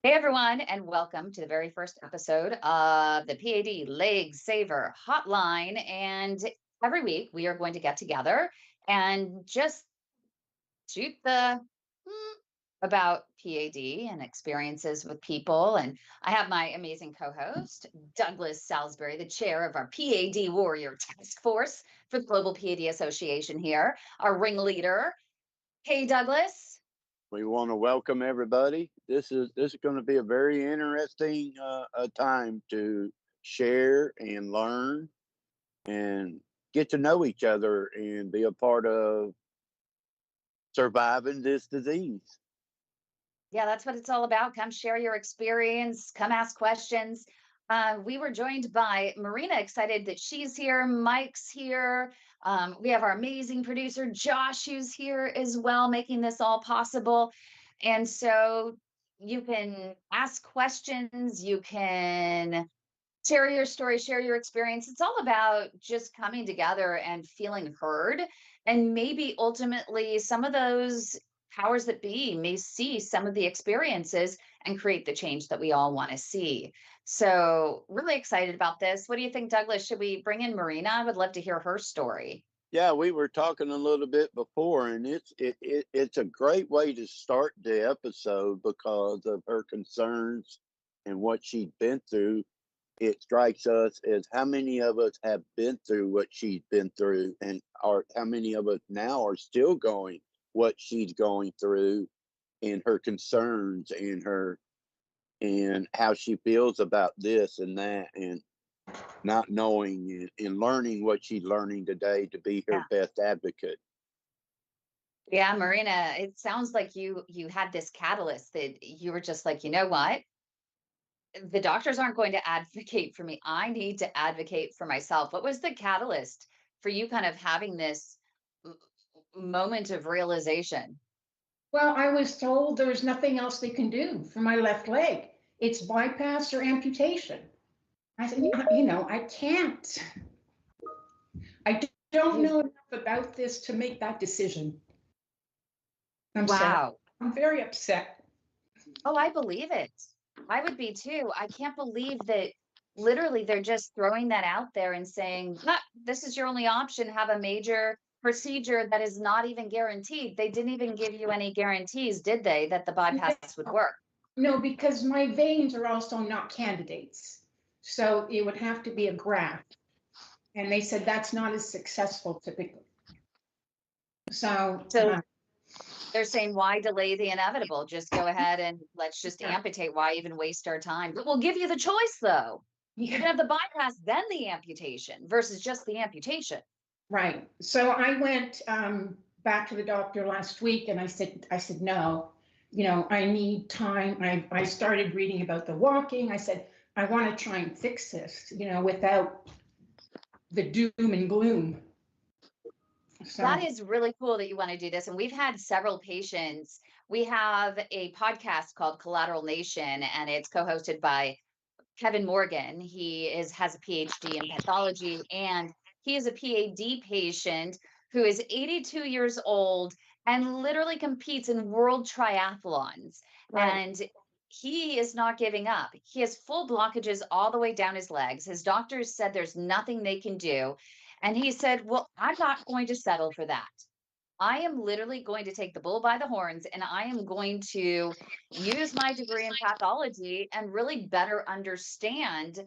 Hey everyone, and welcome to the very first episode of the P.A.D. Leg Saver Hotline. And every week we are going to get together and just shoot the about P.A.D. and experiences with people. And I have my amazing co-host, Douglas Salisbury, the chair of our P.A.D. Warrior Task Force for the Global P.A.D. Association here, our ringleader. Hey, Douglas. We want to welcome everybody. This is going to be a very interesting time to share and learn and get to know each other and be a part of surviving this disease. Yeah, that's what it's all about. Come share your experience, come ask questions. We were joined by Marina, excited that she's here. Mike's here. We have our amazing producer, Josh, who's here as well, making this all possible. And so you can ask questions, you can share your story, share your experience. It's all about just coming together and feeling heard. And maybe ultimately some of those powers that be may see some of the experiences and create the change that we all want to see. So, really excited about this. What do you think, Douglas? Should we bring in Marina? I would love to hear her story. Yeah, we were talking a little bit before, and it's a great way to start the episode because of her concerns and what she'd been through. It strikes us as how many of us have been through what she's been through, and are how many of us now are still going what she's going through, and her concerns and how she feels about this and that, and not knowing and learning what she's learning today to be her Yeah. best advocate. Yeah, Marina, it sounds like you had this catalyst that you were just like, you know what? The doctors aren't going to advocate for me. I need to advocate for myself. What was the catalyst for you kind of having this m- moment of realization? Well, I was told there's nothing else they can do for my left leg. It's bypass or amputation. I said, I can't. I don't You, know enough about this to make that decision. I'm sorry. wow. I'm very upset. Oh, I believe it. I would be too. I can't believe that literally they're just throwing that out there and saying, "Nah, this is your only option. Have a major procedure that is not even guaranteed." They didn't even give you any guarantees, did they, that the bypass would work? No, because my veins are also not candidates. So it would have to be a graft. And they said that's not as successful typically. So, So they're saying, why delay the inevitable? Just go ahead and let's just yeah, amputate. Why even waste our time? But we'll give you the choice, though. You can yeah, have the bypass, then the amputation versus just the amputation. right. So I went back to the doctor last week and I said, no, I need time. I started reading about the walking. I said, I want to try and fix this, without the doom and gloom. That So, is really cool that you want to do this. And we've had several patients. We have a podcast called Collateral Nation, and it's co-hosted by Kevin Morgan. Has a PhD in pathology, and he is a PAD patient who is 82 years old and literally competes in world triathlons. right. And he is not giving up. He has full blockages all the way down his legs. His doctors said there's nothing they can do. And he said, well, I'm not going to settle for that. I am literally going to take the bull by the horns and I am going to use my degree in pathology and really better understand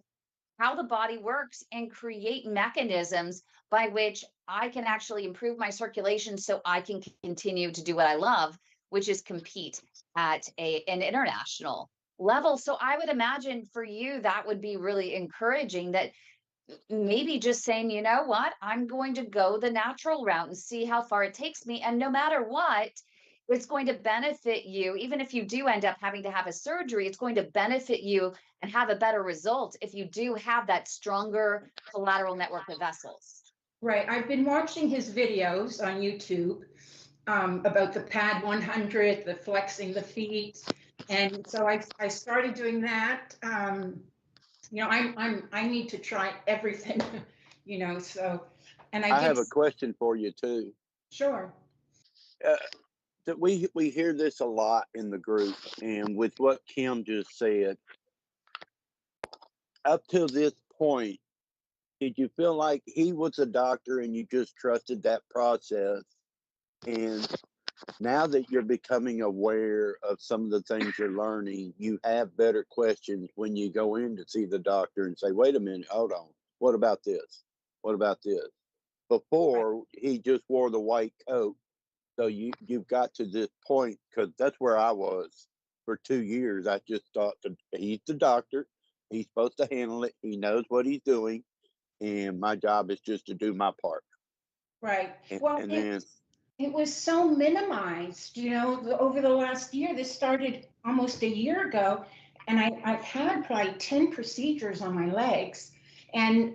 how the body works and create mechanisms by which I can actually improve my circulation so I can continue to do what I love, which is compete at an international level. So I would imagine for you, that would be really encouraging that maybe just saying, you know what, I'm going to go the natural route and see how far it takes me. And no matter what, it's going to benefit you. Even if you do end up having to have a surgery, it's going to benefit you and have a better result if you do have that stronger collateral network of vessels. Right. I've been watching his videos on YouTube about the P.A.D 100, the flexing the feet. And so I started doing that. I need to try everything, so, and I I did, have a question for you too. sure. Uh, that we hear this a lot in the group, and with what Kim just said, up till this point, did you feel like he was a doctor and you just trusted that process? And now that you're becoming aware of some of the things you're learning, you have better questions when you go in to see the doctor and say, wait a minute, hold on, what about this? What about this? Right. Before, he just wore the white coat. So you've got to this point, because that's where I was for 2 years. I just thought that he's the doctor, he's supposed to handle it, he knows what he's doing, and my job is just to do my part. Right. And, Well, and then it was so minimized, over the last year. This started almost a year ago, and I've had probably 10 procedures on my legs, and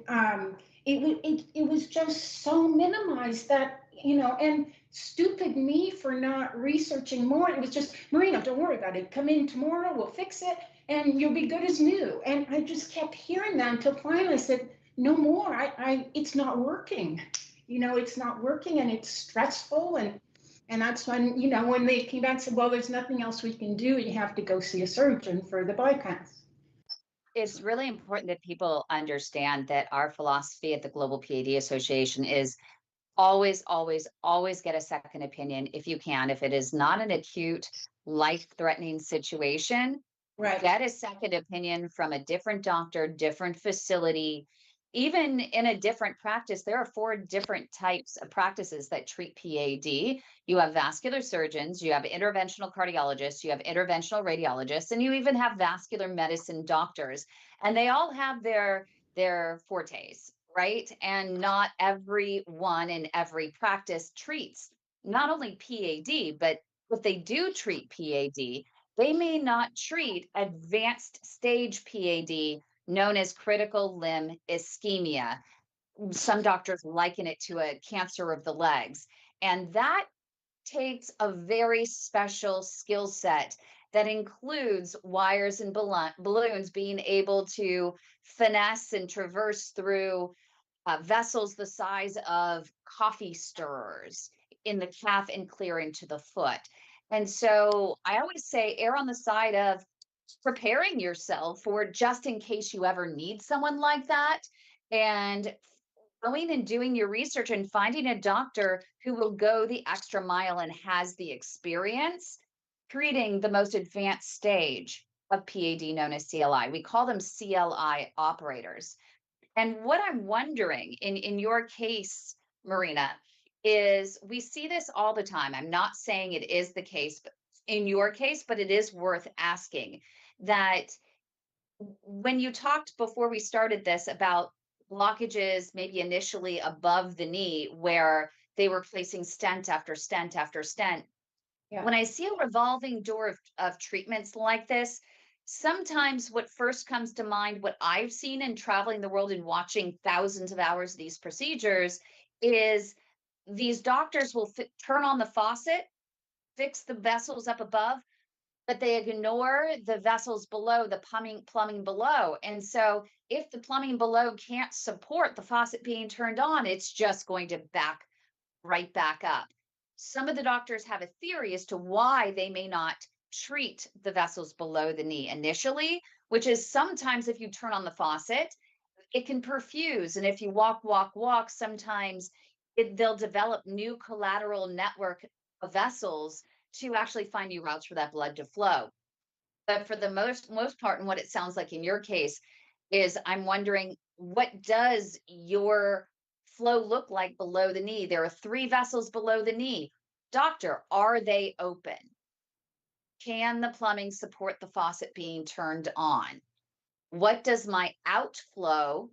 it was just so minimized that, and stupid me for not researching more. It was just, Marina, don't worry about it. Come in tomorrow, we'll fix it, and you'll be good as new. And I just kept hearing that until finally I said, no more. It's not working. It's not working, and it's stressful. And that's when, when they came back and said, well, there's nothing else we can do. You have to go see a surgeon for the bypass. It's really important that people understand that our philosophy at the Global P.A.D. Association is always, always, always get a second opinion if you can. If it is not an acute, life-threatening situation, Right. get a second opinion from a different doctor, different facility. Even in a different practice, there are 4 different types of practices that treat PAD. You have vascular surgeons, you have interventional cardiologists, you have interventional radiologists, and you even have vascular medicine doctors. And they all have their fortes, right? And not everyone in every practice treats not only PAD, but if they do treat PAD, they may not treat advanced stage PAD known as critical limb ischemia. Some doctors liken it to a cancer of the legs. And that takes a very special skill set that includes wires and balloons being able to finesse and traverse through vessels the size of coffee stirrers in the calf and clear into the foot. And so I always say err on the side of preparing yourself for just in case you ever need someone like that, and going and doing your research and finding a doctor who will go the extra mile and has the experience treating the most advanced stage of PAD known as CLI. We call them CLI operators. And what I'm wondering in your case, Marina, is we see this all the time. I'm not saying it is the case in your case, but it is worth asking that when you talked before we started this about blockages, maybe initially above the knee, where they were placing stent after stent after stent, Yeah. when I see a revolving door of treatments like this, sometimes what first comes to mind, what I've seen in traveling the world and watching thousands of hours of these procedures, is these doctors will turn on the faucet, fix the vessels up above, but they ignore the vessels below, the plumbing below. And so if the plumbing below can't support the faucet being turned on, it's just going to back right back up. Some of the doctors have a theory as to why they may not treat the vessels below the knee initially, which is sometimes if you turn on the faucet, it can perfuse. And if you walk, walk, walk, sometimes they'll develop new collateral network of vessels to actually find new routes for that blood to flow. But for the most part, and what it sounds like in your case, is I'm wondering, what does your flow look like below the knee? There are 3 vessels below the knee. Doctor, are they open? Can the plumbing support the faucet being turned on? What does my outflow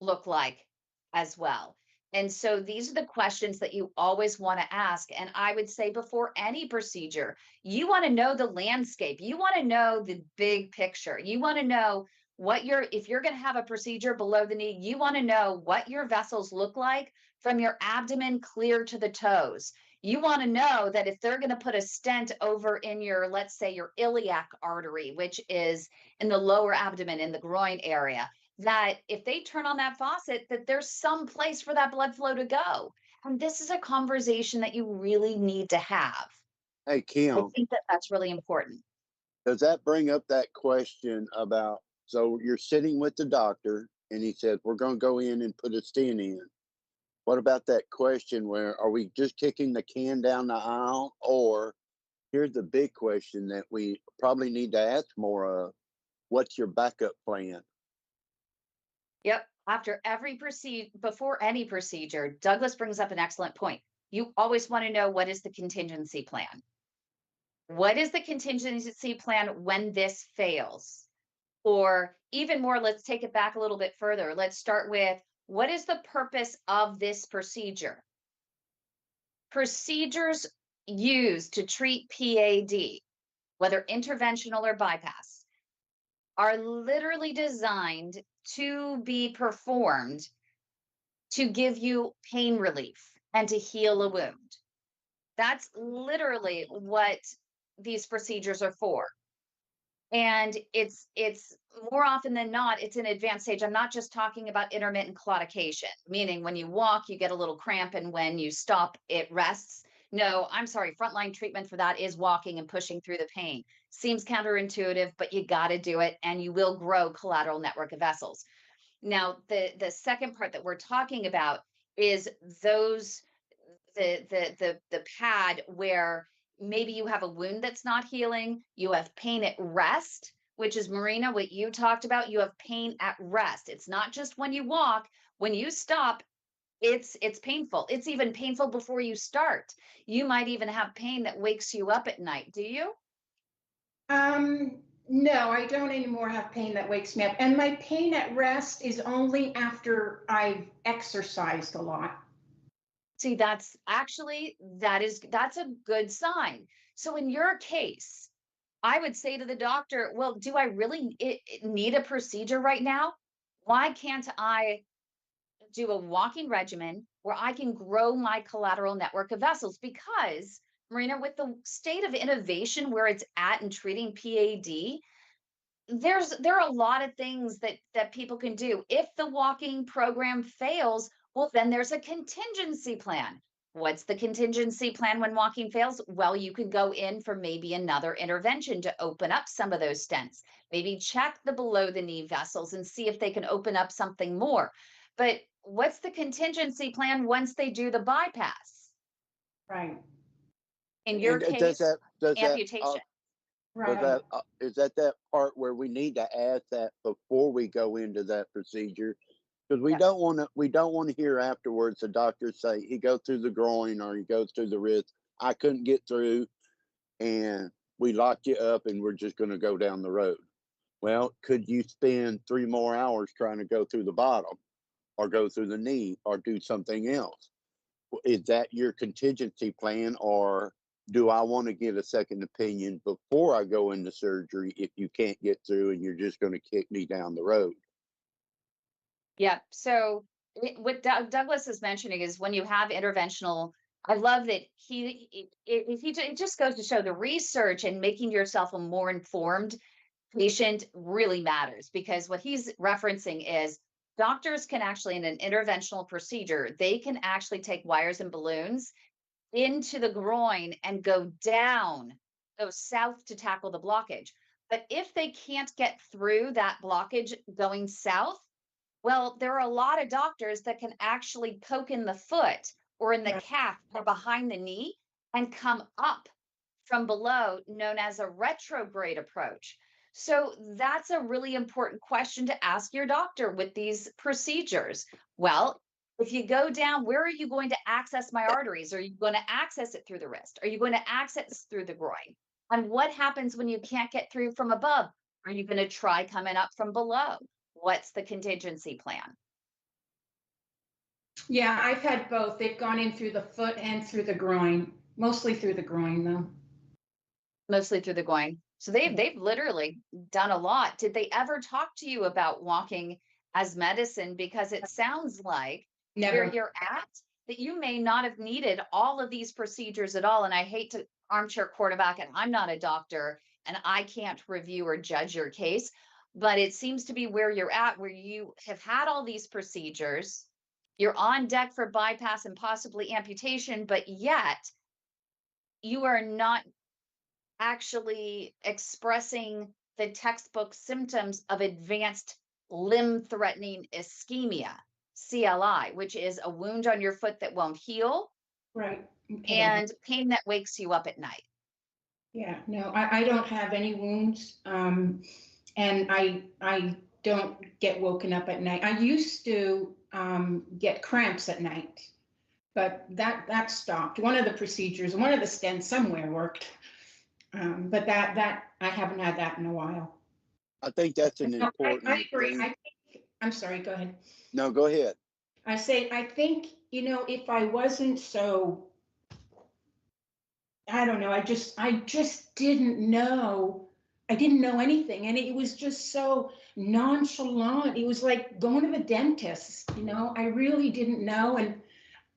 look like as well? And so these are the questions that you always want to ask. And I would say before any procedure, you want to know the landscape. You want to know the big picture. You want to know if you're going to have a procedure below the knee, you want to know what your vessels look like from your abdomen clear to the toes. You want to know that if they're going to put a stent over in your, let's say, your iliac artery, which is in the lower abdomen in the groin area, that if they turn on that faucet, that there's some place for that blood flow to go. And this is a conversation that you really need to have. Hey, I Kim, think that that's really important. does that bring up that question about, so you're sitting with the doctor and he says, we're going to go in and put a stent in. What about that question where are we just kicking the can down the aisle? Or here's the big question that we probably need to ask more of, what's your backup plan? Yep. After every procedure, before any procedure, Douglas brings up an excellent point. You always want to know, what is the contingency plan? What is the contingency plan when this fails? Or even more, let's take it back a little bit further. Let's start with, what is the purpose of this procedure? Procedures used to treat PAD, whether interventional or bypass, are literally designed to be performed to give you pain relief and to heal a wound. That's literally what these procedures are for. And it's more often than not, it's an advanced stage. I'm not just talking about intermittent claudication, meaning when you walk, you get a little cramp, and when you stop, it rests. No, I'm sorry. Frontline treatment for that is walking and pushing through the pain. Seems counterintuitive, but you got to do it, and you will grow collateral network of vessels. Now, the second part that we're talking about is those the pad where maybe you have a wound that's not healing, you have pain at rest, which is, Marina, what you talked about. You have pain at rest. It's not just when you walk. When you stop, it's painful. It's even painful before you start. You might even have pain that wakes you up at night. Do you? No, I don't anymore have pain that wakes me up. And my pain at rest is only after I've exercised a lot. See, that's actually, that's a good sign. So in your case, I would say to the doctor, well, do I really need a procedure right now? Why can't I do a walking regimen where I can grow my collateral network of vessels? Because, Marina, with the state of innovation where it's at in treating PAD, there are a lot of things that people can do. If the walking program fails, well, then there's a contingency plan. What's the contingency plan when walking fails? Well, you could go in for maybe another intervention to open up some of those stents. Maybe check the below the knee vessels and see if they can open up something more. But what's the contingency plan once they do the bypass? Right, In your And case, does that amputation. does right. that is that part where we need to ask that before we go into that procedure? Because Yes. we don't want to hear afterwards the doctor say he goes through the groin or he goes through the wrist. I couldn't get through, and we locked you up, and we're just going to go down the road. Well, could you spend 3 more hours trying to go through the bottom, or go through the knee, or do something else? Is that your contingency plan, or do I want to get a second opinion before I go into surgery if you can't get through and you're just going to kick me down the road? Yeah. So what Douglas is mentioning is, when you have interventional, I love that it just goes to show the research and making yourself a more informed patient really matters, because what he's referencing is, doctors can actually, in an interventional procedure, they can actually take wires and balloons into the groin and go south to tackle the blockage. But if they can't get through that blockage going south, well, there are a lot of doctors that can actually poke in the foot or in the Right. calf or behind the knee and come up from below, known as a retrograde approach. So that's a really important question to ask your doctor with these procedures. Well, if you go down, where are you going to access my arteries? Are you going to access it through the wrist? Are you going to access it through the groin? And what happens when you can't get through from above? Are you going to try coming up from below? What's the contingency plan? Yeah, I've had both. They've gone in through the foot and through the groin, mostly through the groin, though. Mostly through the groin. So they've literally done a lot. Did they ever talk to you about walking as medicine? Because it sounds like where Never. you're at, that you may not have needed all of these procedures at all. And I hate to armchair quarterback, and I'm not a doctor and I can't review or judge your case, but it seems to be where you're at, where you have had all these procedures. You're on deck for bypass and possibly amputation, but yet you are not actually expressing the textbook symptoms of advanced limb threatening ischemia, CLI, which is a wound on your foot that won't heal Right. Okay. and pain that wakes you up at night. Yeah, no, I don't have any wounds. And I don't get woken up at night. I used to get cramps at night, but that stopped. One of the procedures, one of the stents somewhere worked. But that I haven't had that in a while. I think that's an No, I important agree. thing. I'm sorry, go ahead. No, go ahead. I think, if I wasn't so, I don't know, I just didn't know. I didn't know anything. And it was just so nonchalant. It was like going to the dentist, I really didn't know. And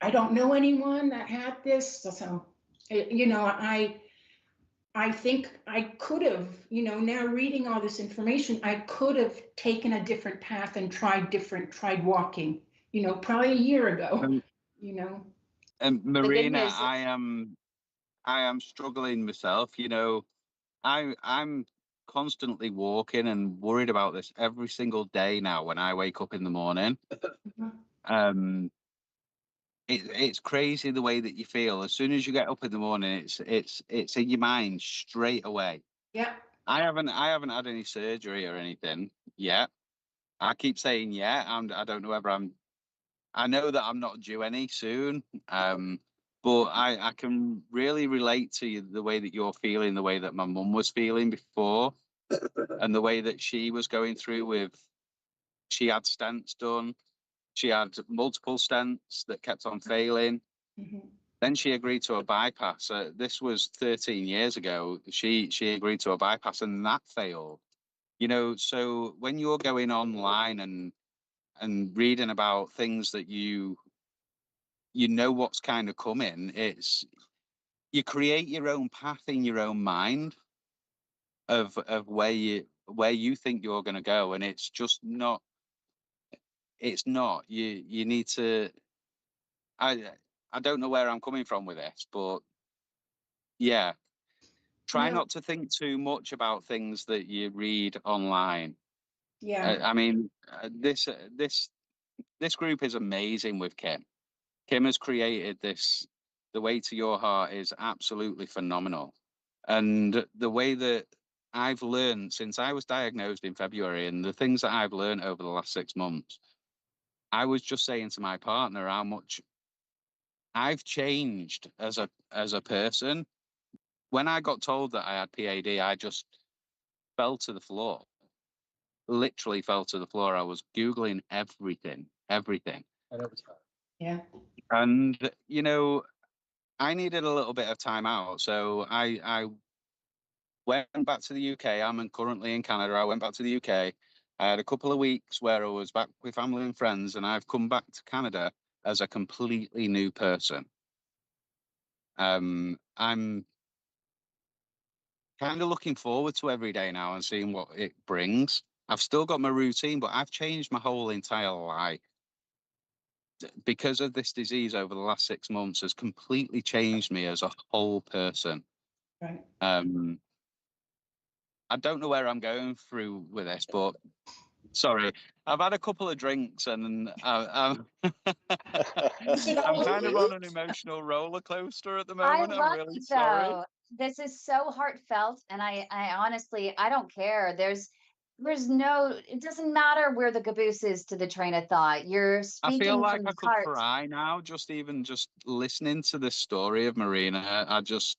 I don't know anyone that had this. So, I think I could have, now reading all this information, I could have taken a different path and tried walking, probably a year ago, Um, you know. and The good Marina, news, I am struggling myself. I'm constantly walking and worried about this every single day now when I wake up in the morning. Mhm. Um, it's crazy the way that you feel as soon as you get up in the morning. It's in your mind straight away. Yeah. I haven't had any surgery or anything yet. I keep saying yeah. I don't know whether I know that I'm not due any soon. But I can really relate to you, the way that you're feeling, the way that my mum was feeling before, and the way that she was going through with. She had stents done. She had multiple stents that kept on failing. Mhm. Then she agreed to a bypass. This was 13 years ago. She agreed to a bypass, and that failed. So when you're going online and reading about things that you know what's kind of coming, you create your own path in your own mind of where you think you're going to go, and it's just not. It's not. You need to. I I don't know where I'm coming from with this, but yeah, try No. not to think too much about things that you read online. Yeah. I mean, this group is amazing with Kim. Kim has created this. The Way to Your Heart is absolutely phenomenal. And the way that I've learned since I was diagnosed in February, and the things that I've learned over the last 6 months, I was just saying to my partner how much I've changed as a person. When I got told that I had PAD, I just fell to the floor. Literally fell to the floor. I was Googling everything, everything. Yeah. And I needed a little bit of time out. So I went back to the UK. I'm currently in Canada. I went back to the UK. I had a couple of weeks where I was back with family and friends, and I've come back to Canada as a completely new person. I'm kind of looking forward to every day now and seeing what it brings. I've still got my routine, but I've changed my whole entire life because of this disease over the last 6 months. Has completely changed me as a whole person. Right. I don't know where I'm going through with this, but sorry, I've had a couple of drinks and I'm kind of on an emotional roller coaster at the I moment. I'm love really it sorry. though. This is so heartfelt, and I honestly, I don't care. There's no, it doesn't matter where the caboose is to the train of thought. You're I feel speaking like from I the could heart. cry now, just listening to this story of Marina. I just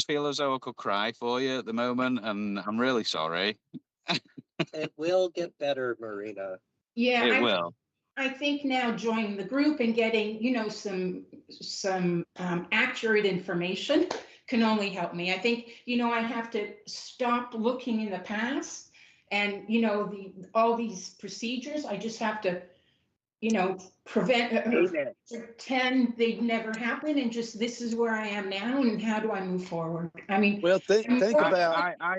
feel as though I could cry for you at the moment, and I'm really sorry. It will get better, Marina. Yeah. It will. I think now joining the group and getting, some accurate information can only help me. I think, I have to stop looking in the past and, all these procedures. I just have to, Amen. pretend they'd never happen and just, this is where I am now and how do I move forward? I mean, Well, think I, about I, I,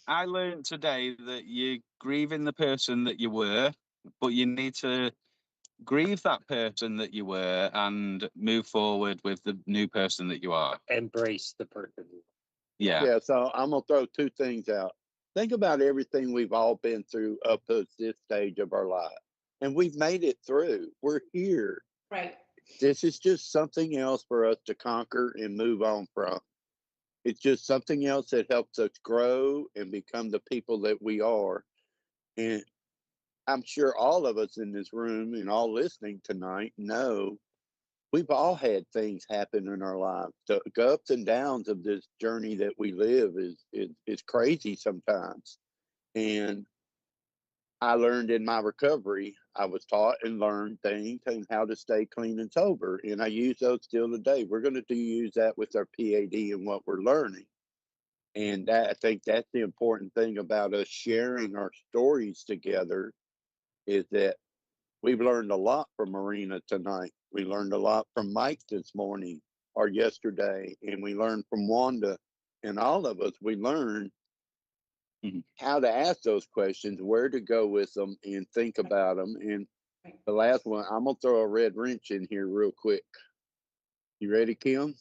I learned today that you're grieving the person that you were, but you need to grieve that person that you were and move forward with the new person that you are. Embrace the person. Yeah. Yeah, so I'm gonna throw two things out. Think about everything we've all been through up to this stage of our life, and we've made it through. We're here. Right. This is just something else for us to conquer and move on from. It's just something else that helps us grow and become the people that we are. And I'm sure all of us in this room and all listening tonight know we've all had things happen in our lives. The ups and downs of this journey that we live is crazy sometimes. And I learned in my recovery, I was taught and learned things and how to stay clean and sober. And I use those still today. We're going to use that with our PAD and what we're learning. And that, I think that's the important thing about us sharing our stories together is that we've learned a lot from Marina tonight. We learned a lot from Mike this morning or yesterday, and we learned from Wanda. And all of us, we learned how to ask those questions, where to go with them, and think about them. And the last one, I'm going to throw a red wrench in here real quick. You ready, Kim?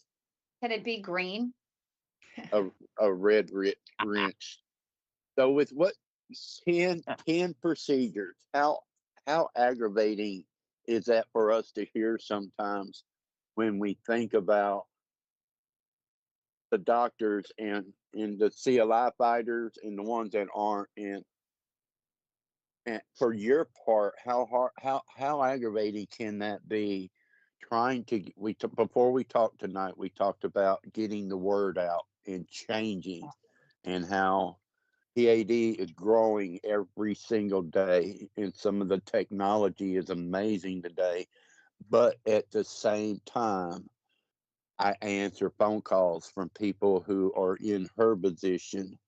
Can it be green? A red wrench. So with what 10 procedures, how aggravating is that for us to hear sometimes when we think about the doctors and the CLI fighters and the ones that aren't, and for your part, how aggravating can that be? Trying to before we talked tonight, we talked about getting the word out and changing, and how P.A.D. is growing every single day, and some of the technology is amazing today. But at the same time, I answer phone calls from people who are in her position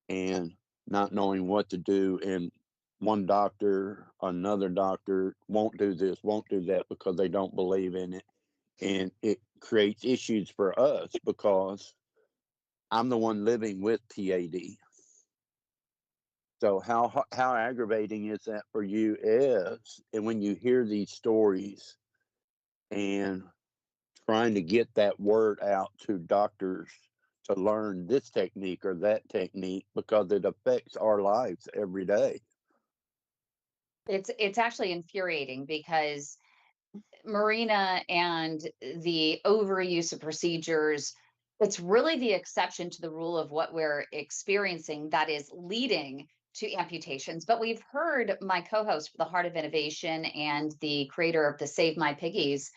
and not knowing what to do. And one doctor, another doctor won't do this, won't do that because they don't believe in it. And it creates issues for us because I'm the one living with PAD. So how aggravating is that for you and when you hear these stories and trying to get that word out to doctors to learn this technique or that technique because it affects our lives every day. It's actually infuriating because Marina and the overuse of procedures, it's really the exception to the rule of what we're experiencing that is leading to amputations. But we've heard my co-host for the Heart of Innovation and the creator of the Save My Piggies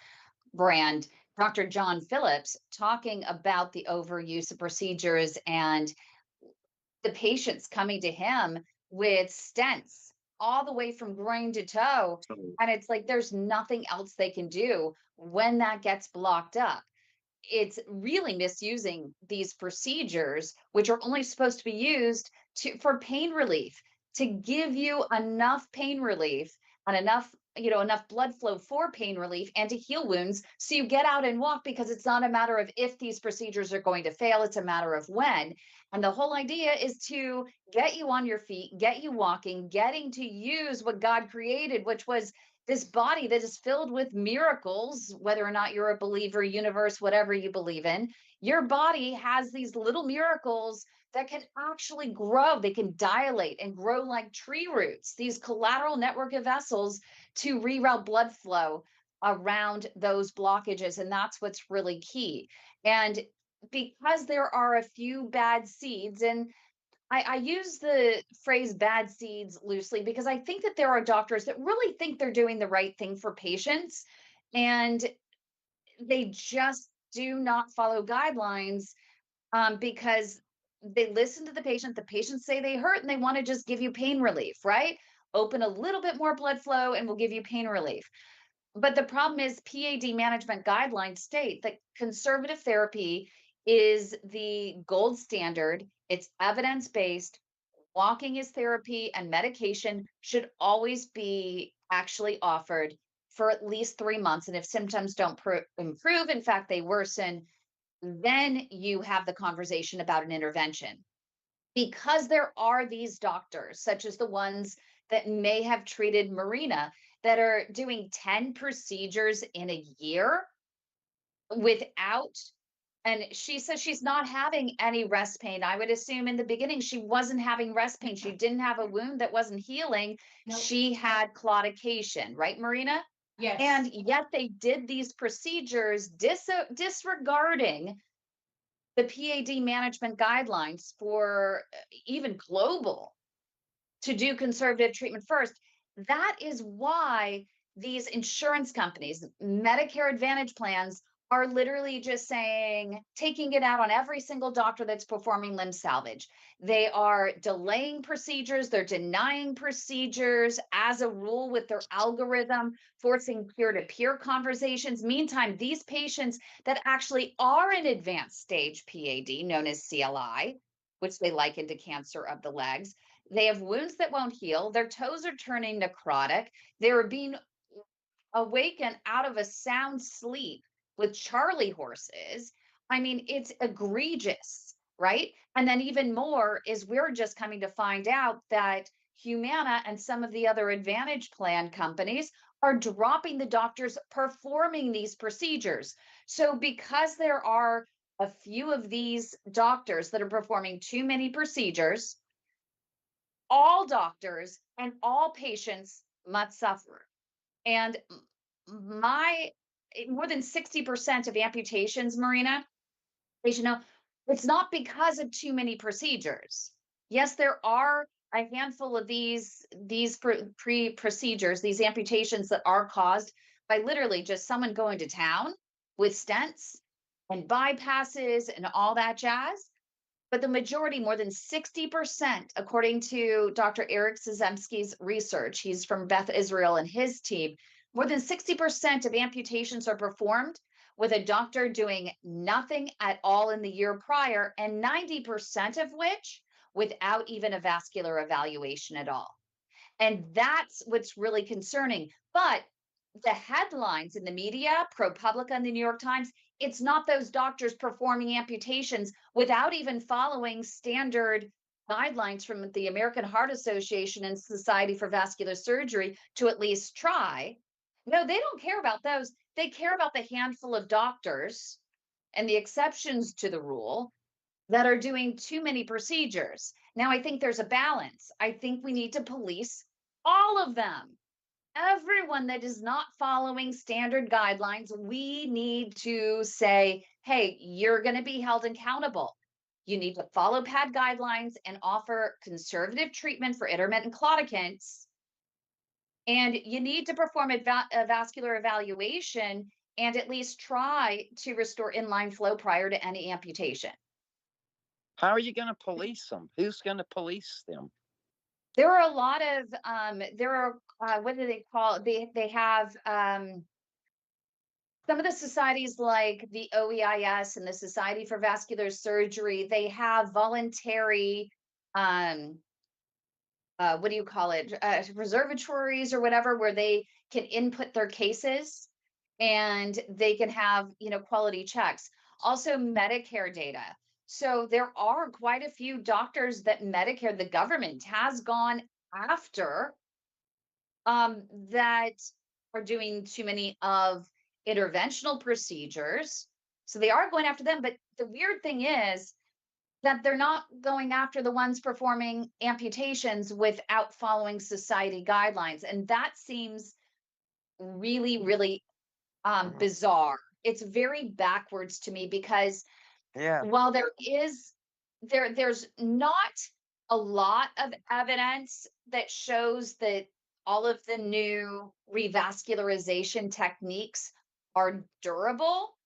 brand, Dr. John Phillips, talking about the overuse of procedures and the patients coming to him with stents all the way from groin to toe. And it's like there's nothing else they can do when that gets blocked up. It's really misusing these procedures, which are only supposed to be used for pain relief, to give you enough pain relief and enough blood flow for pain relief and to heal wounds so you get out and walk, because it's not a matter of if these procedures are going to fail, it's a matter of when. And the whole idea is to get you on your feet, get you walking, getting to use what God created, which was this body that is filled with miracles, whether or not you're a believer, universe, whatever you believe in. Your body has these little miracles that can actually grow. They can dilate and grow like tree roots, these collateral network of vessels to reroute blood flow around those blockages. And that's what's really key. And because there are a few bad seeds, and I use the phrase bad seeds loosely because I think that there are doctors that really think they're doing the right thing for patients, and they just do not follow guidelines, because they listen to the patient. The patients say they hurt and they want to just give you pain relief, right? Open a little bit more blood flow and we'll give you pain relief. But the problem is PAD management guidelines state that conservative therapy is the gold standard. It's evidence based. Walking is therapy, and medication should always be actually offered for at least 3 months. And if symptoms don't improve, in fact, they worsen, then you have the conversation about an intervention. Because there are these doctors, such as the ones that may have treated Marina, that are doing 10 procedures in a year without And she says she's not having any rest pain. I would assume in the beginning she wasn't having rest pain. She didn't have a wound that wasn't healing. No. She had claudication, right, Marina? Yes. And yet they did these procedures disregarding the PAD management guidelines for even global to do conservative treatment first. That is why these insurance companies, Medicare Advantage plans, are literally just saying, taking it out on every single doctor that's performing limb salvage. They are delaying procedures, they're denying procedures as a rule with their algorithm, forcing peer to peer conversations. Meantime, these patients that actually are in advanced stage PAD, known as CLI, which they liken to cancer of the legs, they have wounds that won't heal. Their toes are turning necrotic. They're being awakened out of a sound sleep with Charlie horses. I mean, it's egregious, right? And then even more is we're just coming to find out that Humana and some of the other Advantage plan companies are dropping the doctors performing these procedures. So because there are a few of these doctors that are performing too many procedures, all doctors and all patients must suffer. And my more than 60% of amputations, Marina, as you know, it's not because of too many procedures. Yes, there are a handful of these procedures, these amputations that are caused by literally just someone going to town with stents and bypasses and all that jazz. But the majority, more than 60%, according to Dr. Eric Szymski's research, he's from Beth Israel and his team, more than 60% of amputations are performed with a doctor doing nothing at all in the year prior, and 90% of which without even a vascular evaluation at all. And that's what's really concerning. But the headlines in the media, ProPublica and the New York Times, it's not those doctors performing amputations without even following standard guidelines from the American Heart Association and Society for Vascular Surgery to at least try. No, they don't care about those. They care about the handful of doctors and the exceptions to the rule that are doing too many procedures. Now, I think there's a balance. I think we need to police all of them. Everyone that is not following standard guidelines, we need to say, hey, you're going to be held accountable. You need to follow P.A.D guidelines and offer conservative treatment for intermittent claudicants. And you need to perform a vascular evaluation and at least try to restore inline flow prior to any amputation. How are you going to police them? Who's going to police them? There are a lot of what do they call it? They have some of the societies like the OEIS and the Society for Vascular Surgery, they have voluntary what do you call it? Reservatories or whatever, where they can input their cases and they can have, quality checks. Also Medicare data. So there are quite a few doctors that Medicare, the government has gone after, that are doing too many of interventional procedures. So they are going after them. But the weird thing is that they're not going after the ones performing amputations without following society guidelines. And that seems really, really bizarre. It's very backwards to me because while there's not a lot of evidence that shows that all of the new revascularization techniques are durable.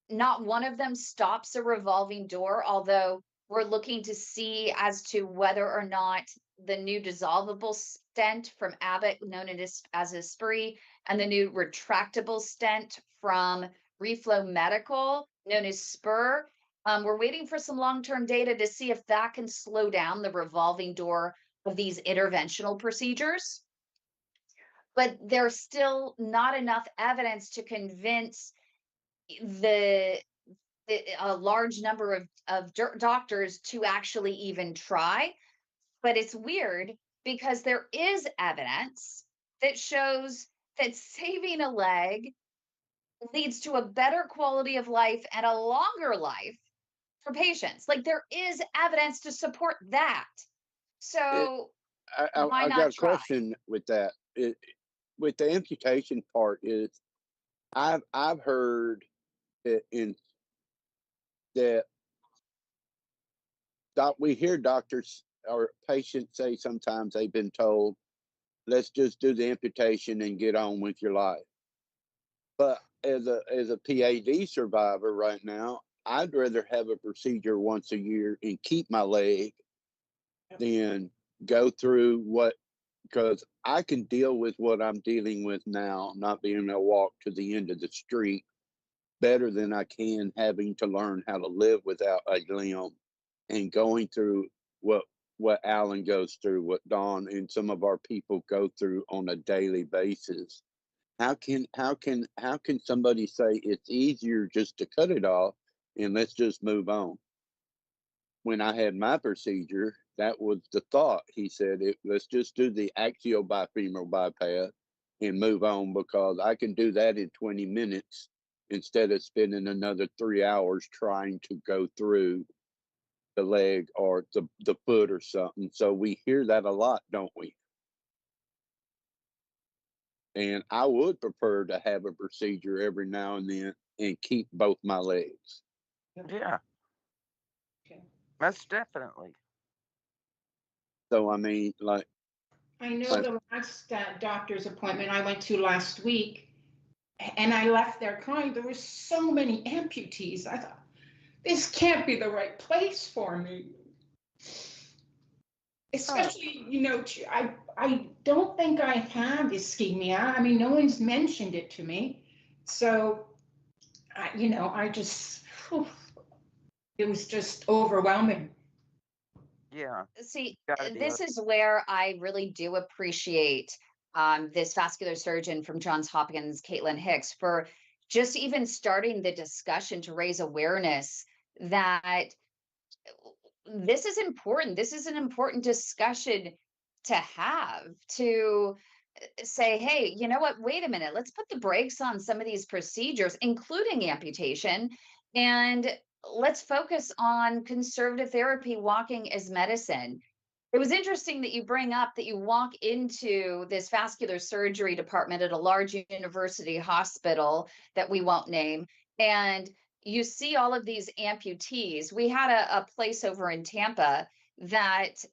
Not one of them stops a revolving door, although we're looking to see as to whether or not the new dissolvable stent from Abbott, known as Esprit, and the new retractable stent from Reflow Medical, known as Spur. We're waiting for some long-term data to see if that can slow down the revolving door of these interventional procedures. But there's still not enough evidence to convince a large number of doctors to actually even try. But it's weird because there is evidence that shows that saving a leg leads to a better quality of life and a longer life for patients. Like there is evidence to support that. It, So why I got not a try? question with that. With the amputation part is I've heard that in that we hear doctors or patients say sometimes they've been told, let's just do the amputation and get on with your life. But as a PAD survivor right now, I'd rather have a procedure once a year and keep my leg than go through what, because I can deal with what I'm dealing with now, not being able to walk to the end of the street better than I can having to learn how to live without a limb and going through what Alan goes through, what Dawn and some of our people go through on a daily basis. How can somebody say it's easier just to cut it off and let's just move on? When I had my procedure, that was the thought. He said, let's just do the axial bifemoral bypass and move on because I can do that in 20 minutes instead of spending another 3 hours trying to go through the leg or the foot or something. So we hear that a lot, don't we? And I would prefer to have a procedure every now and then and keep both my legs. Yeah, Okay. most definitely. So I mean, I know like the last doctor's appointment I went to last week, and I left there crying. There were so many amputees. I thought, this can't be the right place for me. Especially, I don't think I have ischemia. I mean, no one's mentioned it to me. So, I just, whew, it was just overwhelming. Yeah, See, gotta be. this is where I really do appreciate this vascular surgeon from Johns Hopkins, Caitlin Hicks, for just even starting the discussion to raise awareness that this is important. This is an important discussion to have to say, hey, you know what? Wait a minute. Let's put the brakes on some of these procedures, including amputation, and let's focus on conservative therapy, walking as medicine. It was interesting that you bring up that you walk into this vascular surgery department at a large university hospital that we won't name, and you see all of these amputees. We had a place over in Tampa that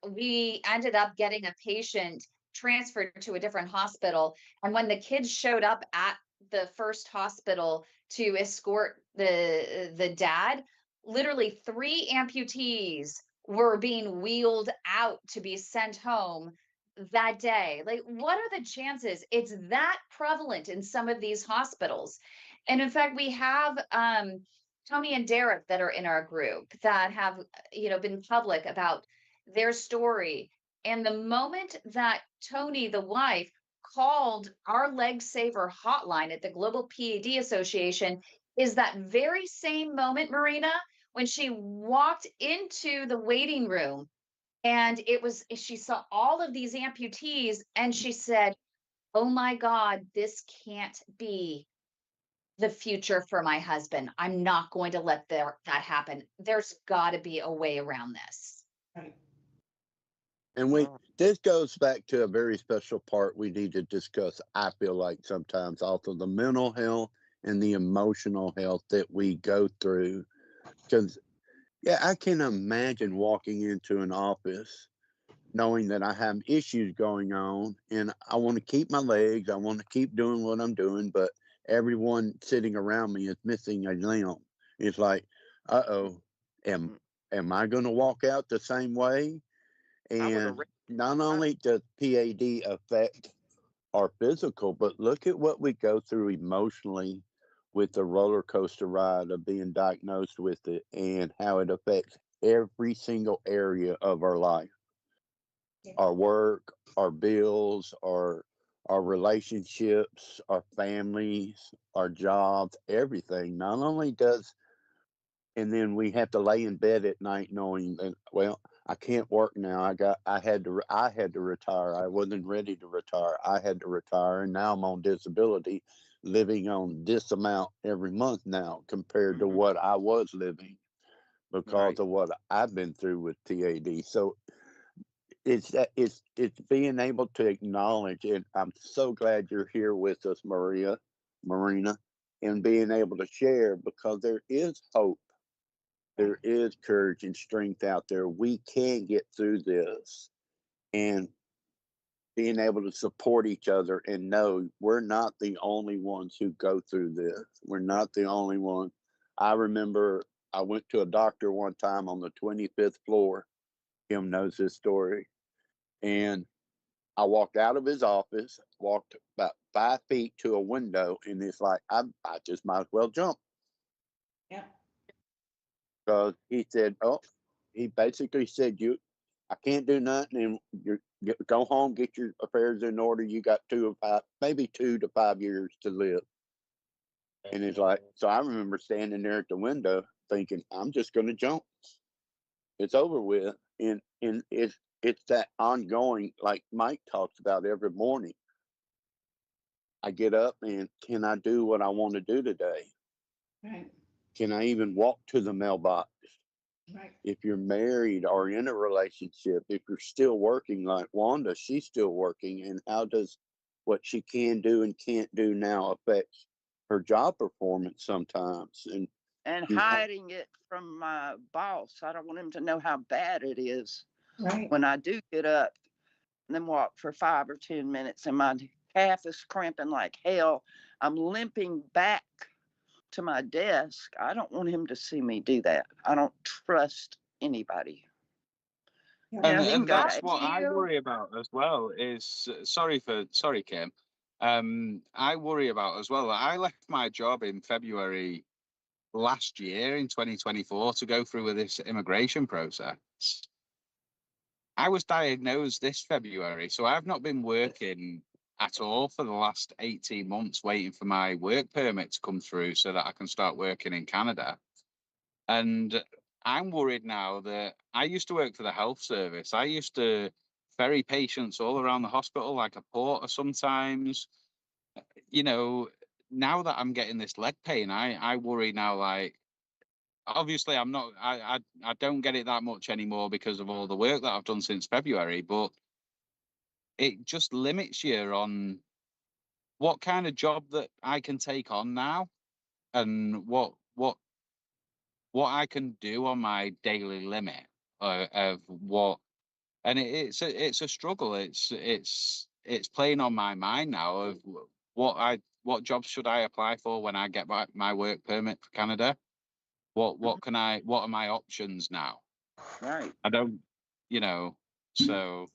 we ended up getting a patient transferred to a different hospital. And when the kids showed up at the first hospital to escort the dad, literally three amputees were being wheeled out to be sent home that day. Like, what are the chances it's that prevalent in some of these hospitals? And in fact, we have Tony and Derek that are in our group that have, been public about their story. And the moment that Tony, the wife, called our Leg Saver hotline at the Global P.A.D. Association, is that very same moment, Marina, when she walked into the waiting room and she saw all of these amputees and she said, oh my God, this can't be the future for my husband. I'm not going to let that happen. There's got to be a way around this. Right. and this goes back to a very special part we need to discuss. I feel like sometimes also the mental health and the emotional health that we go through. Because yeah, I can imagine walking into an office knowing that I have issues going on and I want to keep my legs, I want to keep doing what I'm doing, but everyone sitting around me is missing a limb. It's like, uh-oh, am Mm, am I going to walk out the same way? I would And have. not only does PAD affect our physical, but look at what we go through emotionally with the roller coaster ride of being diagnosed with it and how it affects every single area of our life, our work, our bills, our relationships, our families, our jobs, everything. Not only does, and then we have to lay in bed at night knowing that, well, I can't work now. I had to retire. I wasn't ready to retire. I had to retire and now I'm on disability. living on this amount every month now compared to what I was living because Right. of what I've been through with PAD. So it's being able to acknowledge it. I'm so glad you're here with us, Marina, and being able to share because there is hope. There is courage and strength out there. We can get through this, and being able to support each other and know we're not the only ones who go through this. We're not the only one. I remember I went to a doctor one time on the 25th floor. Kim knows this story. And I walked out of his office, walked about 5 feet to a window, and it's like, I just might as well jump. Yeah. Because he said, oh, he basically said, I can't do nothing, and go home, get your affairs in order. You got maybe 2 to 5 years to live. And it's like, so I remember standing there at the window thinking, I'm just going to jump. It's over with. And it's that ongoing, like Mike talks about every morning. I get up and can I do what I want to do today? Right. Can I even walk to the mailbox? Right. If you're married or in a relationship, if you're still working like Wanda, she's still working. And how does what she can do and can't do now affect her job performance sometimes? And you ha- hiding it from my boss. I don't want him to know how bad it is Right. when I do get up and then walk for 5 or 10 minutes and my calf is cramping like hell. I'm limping back to my desk. I don't want him to see me do that. I don't trust anybody. Yeah. You And know, he can and go that's to, How do what I you? worry about as well. Is sorry, Kim. I worry about as well. I left my job in February last year in 2024 to go through with this immigration process. I was diagnosed this February, so I've not been working at all for the last 18 months waiting for my work permit to come through so that I can start working in Canada. And I'm worried now that I used to work for the health service. I used to ferry patients all around the hospital like a porter sometimes. You know, now that I'm getting this leg pain, I worry now, like, obviously I'm not I don't get it that much anymore because of all the work that I've done since February, but it just limits you on what kind of job that I can take on now and what I can do on my daily limit of what, and it's a struggle. It's playing on my mind now of what jobs should I apply for when I get my work permit for Canada? What are my options now? right. I don't, you know, so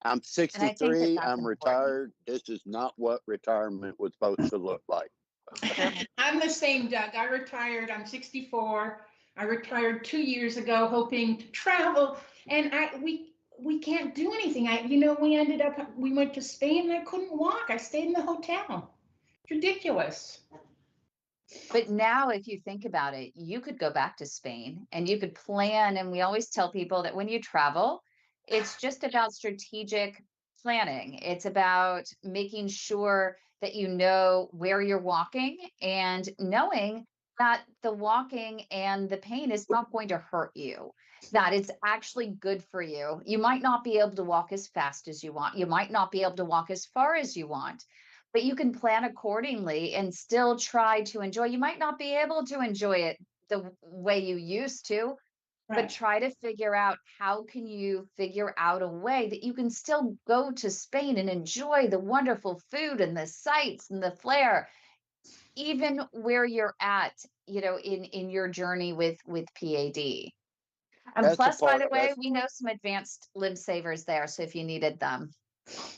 I'm And I think that 63. that's I'm important. retired. This is not what retirement was supposed to look like. I'm the same, Doug. I retired. I'm 64. I retired 2 years ago, hoping to travel, and we can't do anything. We went to Spain and I couldn't walk. I stayed in the hotel. It's ridiculous. But now, if you think about it, you could go back to Spain and you could plan. And we always tell people that when you travel, it's just about strategic planning. It's about making sure that you know where you're walking and knowing that the walking and the pain is not going to hurt you, that it's actually good for you. You might not be able to walk as fast as you want, you might not be able to walk as far as you want, but you can plan accordingly and still try to enjoy. You might not be able to enjoy it the way you used to, but Right. try to figure out how can you figure out a way that you can still go to Spain and enjoy the wonderful food and the sights and the flair, even where you're at, in your journey with PAD. And That's the plus, by part. the way, we know some advanced limb savers there, so if you needed them.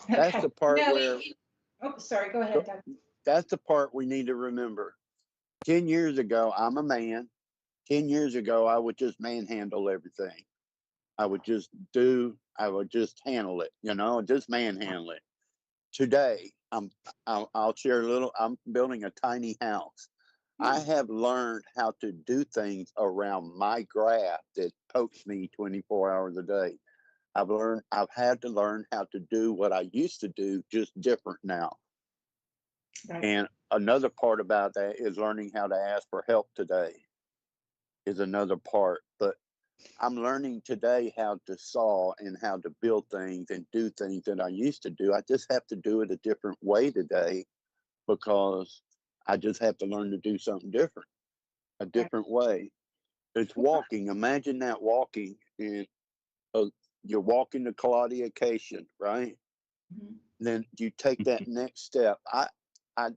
That's Okay. the part No, where. oh, sorry. Go ahead, Doug. That's the part we need to remember. 10 years ago, I'm a man. 10 years ago, I would just manhandle everything. I would just I would just handle it, just manhandle it. Today, I'll share a little. I'm building a tiny house. I have learned how to do things around my graft that pokes me 24 hours a day. I've had to learn how to do what I used to do, just different now. Right. And another part about that is learning how to ask for help today is another part. But I'm learning today how to saw and how to build things and do things that I used to do. I just have to do it a different way today because I just have to learn to do something different, a different way. It's walking. Imagine that walking and uh, you're walking to claudication, right? Mhm. Then you take that next step. I've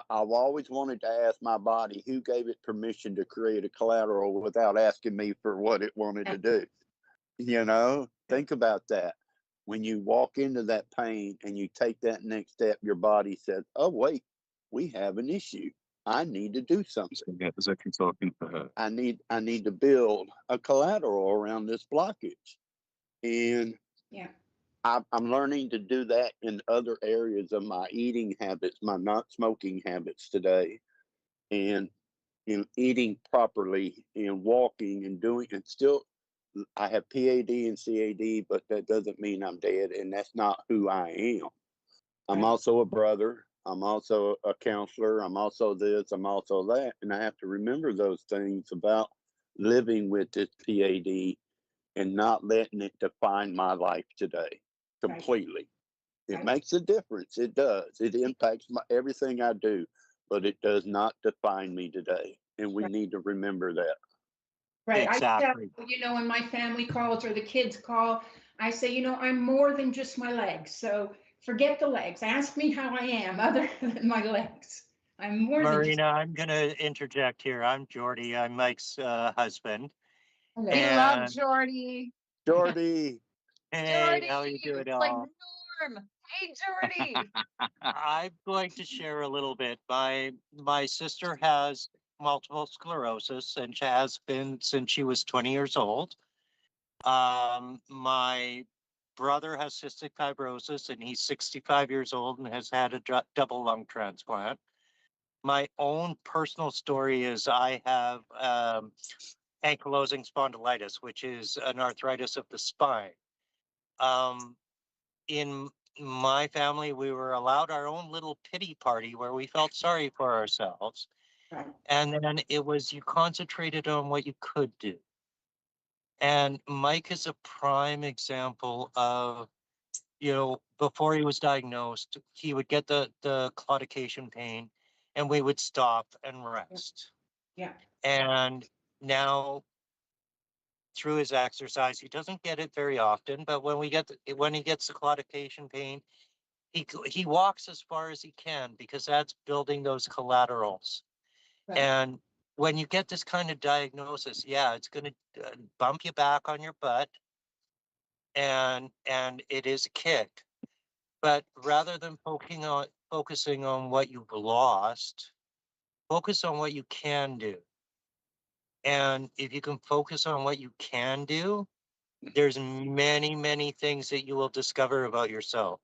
always wanted to ask my body who gave it permission to create a collateral without asking me for what it wanted to do. You know, think about that. When you walk into that pain and you take that next step, your body says, "Oh wait, we have an issue. I need to do something. Yeah, as if you're talking for her. I need to build a collateral around this blockage." And Yeah. I'm learning to do that in other areas of my eating habits, my not smoking habits today, and in eating properly and walking and doing and still I have PAD and CAD, but that doesn't mean I'm dead, and that's not who I am. I'm Right. also a brother. I'm also a counselor. I'm also this. I'm also that, and I have to remember those things about living with this PAD and not letting it define my life today Right. completely. It Right. makes a difference. It does. It impacts everything I do, but it does not define me today. And we Right. need to remember that. Right. I tell, Exactly. when my family calls or the kids call, I say, I'm more than just my legs. So forget the legs. Ask me how I am other than my legs. I'm more than just. Marina, I'm going to interject here. I'm Jordy. I'm Mike's husband. Hello. We love And Jordy. Jordy, hey, Jordy, how you doing it's like all? Norm. Hey, Jordy. I'm going to share a little bit. My sister has multiple sclerosis and she has been since she was 20 years old. My brother has cystic fibrosis and he's 65 years old and has had a double lung transplant. My own personal story is I have ankylosing spondylitis, which is an arthritis of the spine. Um, in my family, we were allowed our own little pity party where we felt sorry for ourselves. Right. And then it was you concentrated on what you could do. And Mike is a prime example of, before he was diagnosed, he would get the claudication pain and we would stop and rest. Yeah. And now through his exercise, he doesn't get it very often, but when he gets the claudication pain, he walks as far as he can because that's building those collaterals. Right. And when you get this kind of diagnosis, yeah, it's going to bump you back on your butt, and it is a kick. But rather than focusing on what you've lost, focus on what you can do. And if you can focus on what you can do, there's many, many things that you will discover about yourself.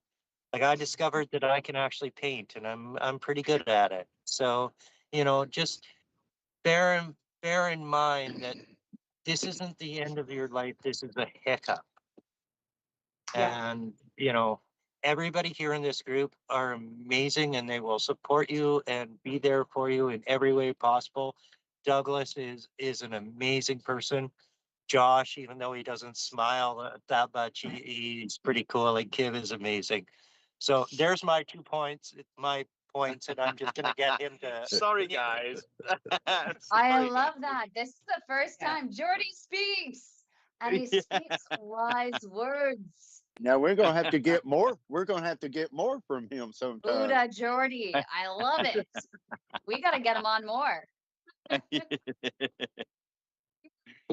Like I discovered that I can actually paint and I'm pretty good at it. So, just bear in bear in mind that this isn't the end of your life. This is a hiccup. Yeah. And, everybody here in this group are amazing and they will support you and be there for you in every way possible. Douglas is an amazing person. Josh, even though he doesn't smile that much, he's pretty cool. And Kim is amazing. So there's my 2 points, my points, and I'm just gonna get him to. Sorry, guys. I Sorry, love guys. that. This is the first Yeah. time Jordy speaks, and he Yeah. speaks wise words. now we're gonna have to get more. We're gonna have to get more from him sometime. Buddha Jordy. I love it. We got to get him on more. He's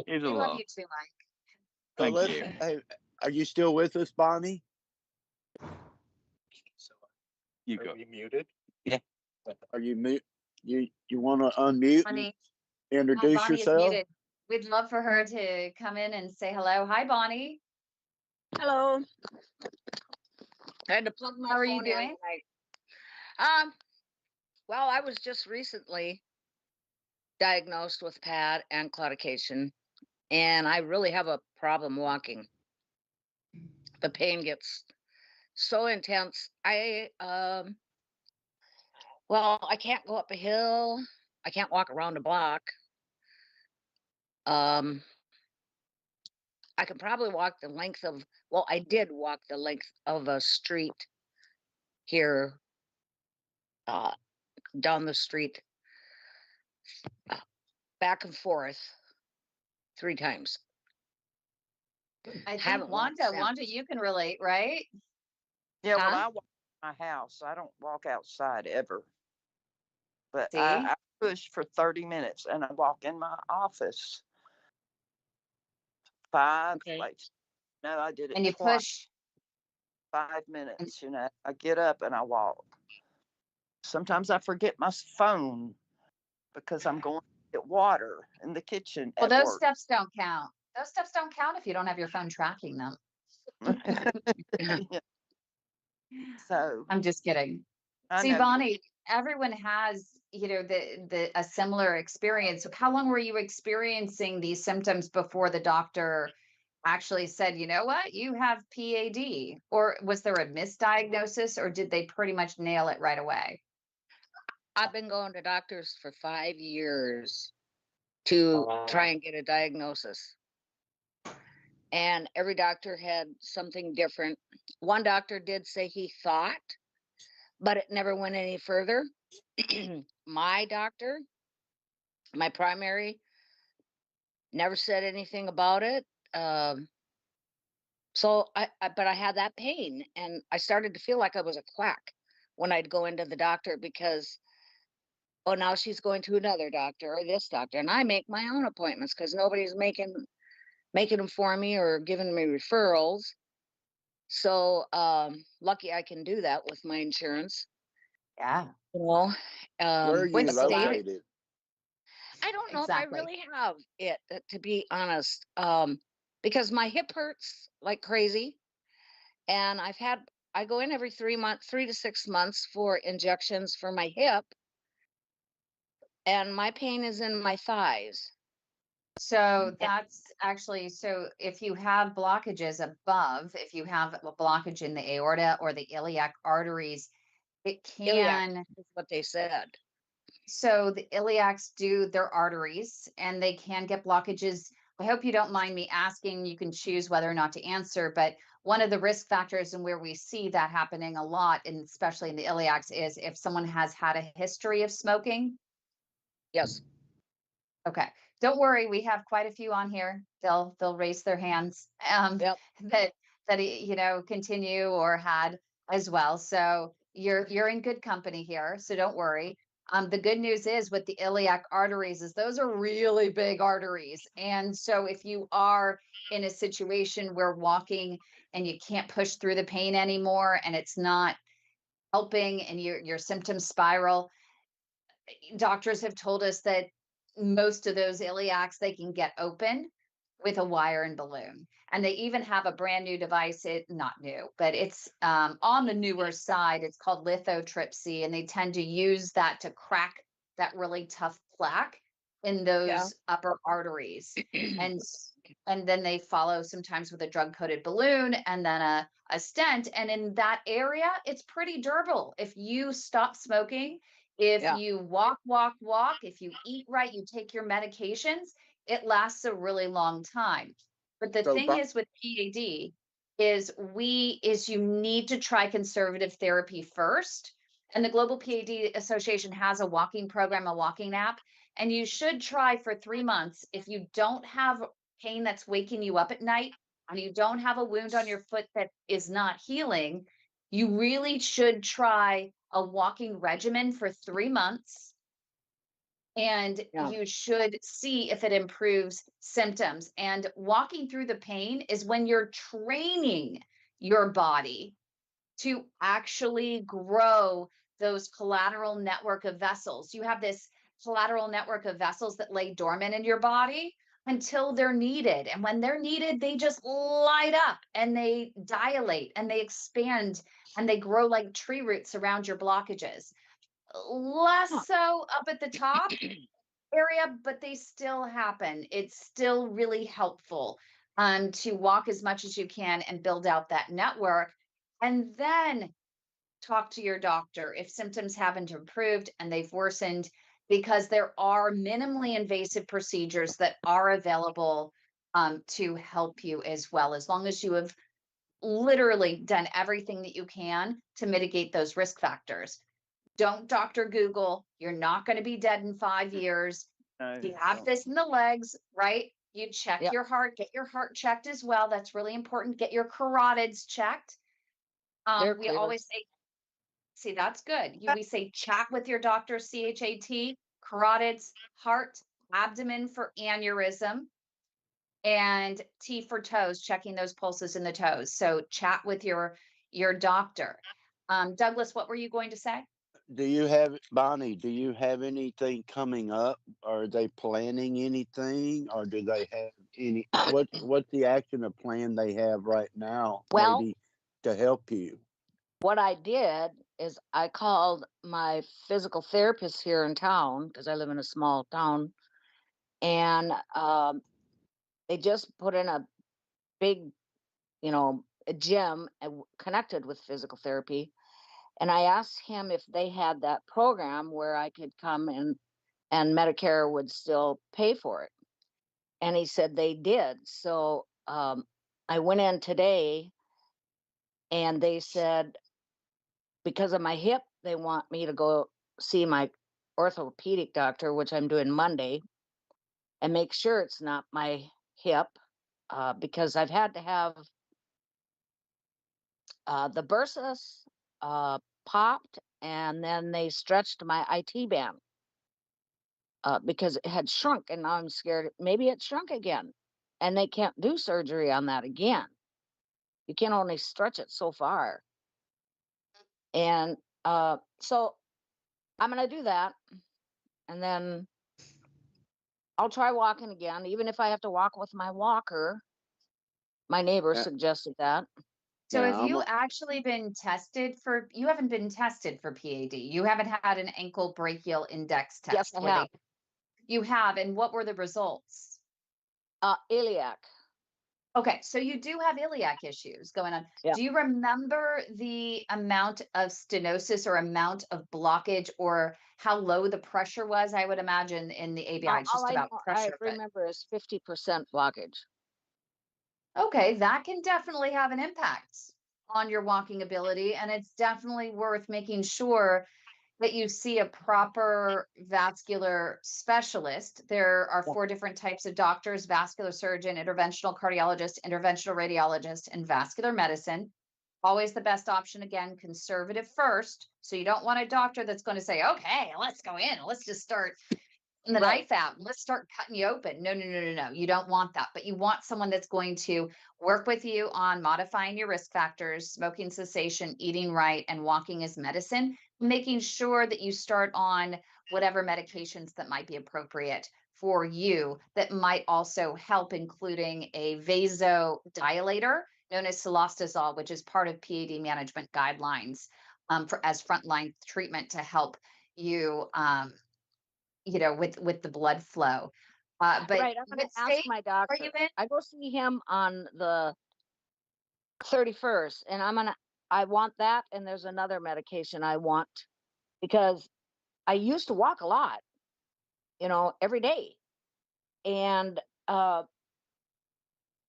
We a love lot. you too, Mike. So Thank let's. you. Hey, are you still with us, Bonnie? So You are go. we muted? Yeah. Are you mute? You want to unmute and Honey, introduce Bonnie is yourself? muted. We'd love for her to come in and say hello. Hi, Bonnie. Hello. I had to plug my How are you phone in. doing? Um, well, I was just recently diagnosed with P.A.D and claudication, and I really have a problem walking. The pain gets so intense. Well, I can't go up a hill. I can't walk around a block. Um, I can probably walk the length of, well, I did walk the length of a street here, uh, down the street, uh, back and forth 3 times. I think Haven't walked since. Wanda, you can relate, right? Yeah, well, Huh? I walk in my house. I don't walk outside ever. But See? I push for 30 minutes and I walk in my office five, Okay. like, no, I did it And you twice, push. 5 minutes, I get up and I walk. Sometimes I forget my phone because I'm going to get water in the kitchen Well, at those work. steps don't count. Those steps don't count if you don't have your phone tracking them. Yeah. So I'm just kidding. I See, know you. Bonnie, everyone has, the a similar experience. So how long were you experiencing these symptoms before the doctor actually said, you know what, you have PAD? Or was there a misdiagnosis, or did they pretty much nail it right away? I've been going to doctors for 5 years to try and get a diagnosis. And every doctor had something different. One doctor did say he thought, but it never went any further. My doctor, my primary, never said anything about it. So but I had that pain, and I started to feel like I was a quack when I'd go into the doctor because, oh, now she's going to another doctor or this doctor, and I make my own appointments because nobody's making them for me or giving me referrals. So lucky I can do that with my insurance. Yeah, You know, Where are you which but the doctor, state? located? I don't know if I Exactly. really have it, to be honest, because my hip hurts like crazy, and I go in every 3 months, 3 to 6 months for injections for my hip, and my pain is in my thighs. So that's actually, so if you have blockages above, if you have a blockage in the aorta or the iliac arteries, it Iliac can. is what they said. So the iliacs do their arteries and they can get blockages. I hope you don't mind me asking. You can choose whether or not to answer, but one of the risk factors and where we see that happening a lot, and especially in the iliacs, is if someone has had a history of smoking. Yes. Okay. Don't worry, we have quite a few on here. They'll raise their hands Yep. that continue or had as well. So you're in good company here. So don't worry. The good news is with the iliac arteries is those are really big arteries. And so if you are in a situation where walking and you can't push through the pain anymore and it's not helping and your symptoms spiral, doctors have told us that most of those iliacs they can get open with a wire and balloon, and they even have a brand new device. It not new, but it's on the newer side. It's called lithotripsy, and they tend to use that to crack that really tough plaque in Yeah. those upper arteries. and and then they follow sometimes with a drug coated balloon and then a stent, and in that area it's pretty durable. If you stop smoking, if Yeah. you walk, if you eat right, you take your medications, it lasts a really long time. But the So, thing is with PAD is you need to try conservative therapy first. And the Global PAD Association has a walking program, a walking app, and you should try for 3 months. If you don't have pain that's waking you up at night and you don't have a wound on your foot that is not healing, you really should try a walking regimen for 3 months, and Yeah. you should see if it improves symptoms. And walking through the pain is when you're training your body to actually grow those collateral network of vessels. You have this collateral network of vessels that lay dormant in your body until they're needed. And when they're needed, they just light up and they dilate and they expand and they grow like tree roots around your blockages. Less Huh. so up at the top area, but they still happen. It's still really helpful to walk as much as you can and build out that network. And then talk to your doctor if symptoms haven't improved and they've worsened, because there are minimally invasive procedures that are available to help you as well, as long as you have literally done everything that you can to mitigate those risk factors. Don't Dr. Google. You're not going to be dead in 5 years. No, You have don't. this in the legs, right? You check Yep. your heart, get your heart checked as well. That's really important. Get your carotids checked. They're We clear. always say, see, that's good. We say chat with your doctor, CHAT, carotids, heart, abdomen for aneurysm, and T for toes, checking those pulses in the toes. So chat with your doctor. Douglas, what were you going to say? Do you have, Bonnie, do you have anything coming up? Are they planning anything, or do they have any, what's the action or plan they have right now, Well, maybe to help you? what I did is I called my physical therapist here in town because I live in a small town, and they just put in a big, a gym connected with physical therapy. And I asked him if they had that program where I could come and Medicare would still pay for it. And he said they did. So I went in today and they said, because of my hip, they want me to go see my orthopedic doctor, which I'm doing Monday, and make sure it's not my hip, because I've had to have the bursus popped, and then they stretched my IT band because it had shrunk, and now I'm scared maybe it shrunk again, and they can't do surgery on that again. You can only stretch it so far, and so I'm gonna do that, and then I'll try walking again, even if I have to walk with my walker. My neighbor Uh, suggested that. So have Now, you actually been tested for, you haven't been tested for PAD. You haven't had an ankle brachial index Yes, test I where have. you have, and what were the results? Iliac. Okay, so you do have iliac issues going on. Yeah. Do you remember the amount of stenosis or amount of blockage or how low the pressure was? I would imagine in the ABI, it's All just I about know, I pressure, but remember is 50% blockage. okay, that can definitely have an impact on your walking ability. And it's definitely worth making sure that you see a proper vascular specialist. There are Yeah. 4 different types of doctors: vascular surgeon, interventional cardiologist, interventional radiologist, and vascular medicine. Always the best option, again, conservative first. So you don't want a doctor that's going to say, okay, let's go in, let's just start and the Right. knife out. Let's start cutting you open. No, no, no, no, no. You don't want that. But you want someone that's going to work with you on modifying your risk factors, smoking cessation, eating right, and walking as medicine, making sure that you start on whatever medications that might be appropriate for you that might also help, including a vasodilator known as cilostazol, which is part of PAD management guidelines for as frontline treatment to help you with the blood flow. But Right. I'm going what to ask state my are you doctor. in? I go see him on the 31st, and I want that. And there's another medication I want because I used to walk a lot, every day. And,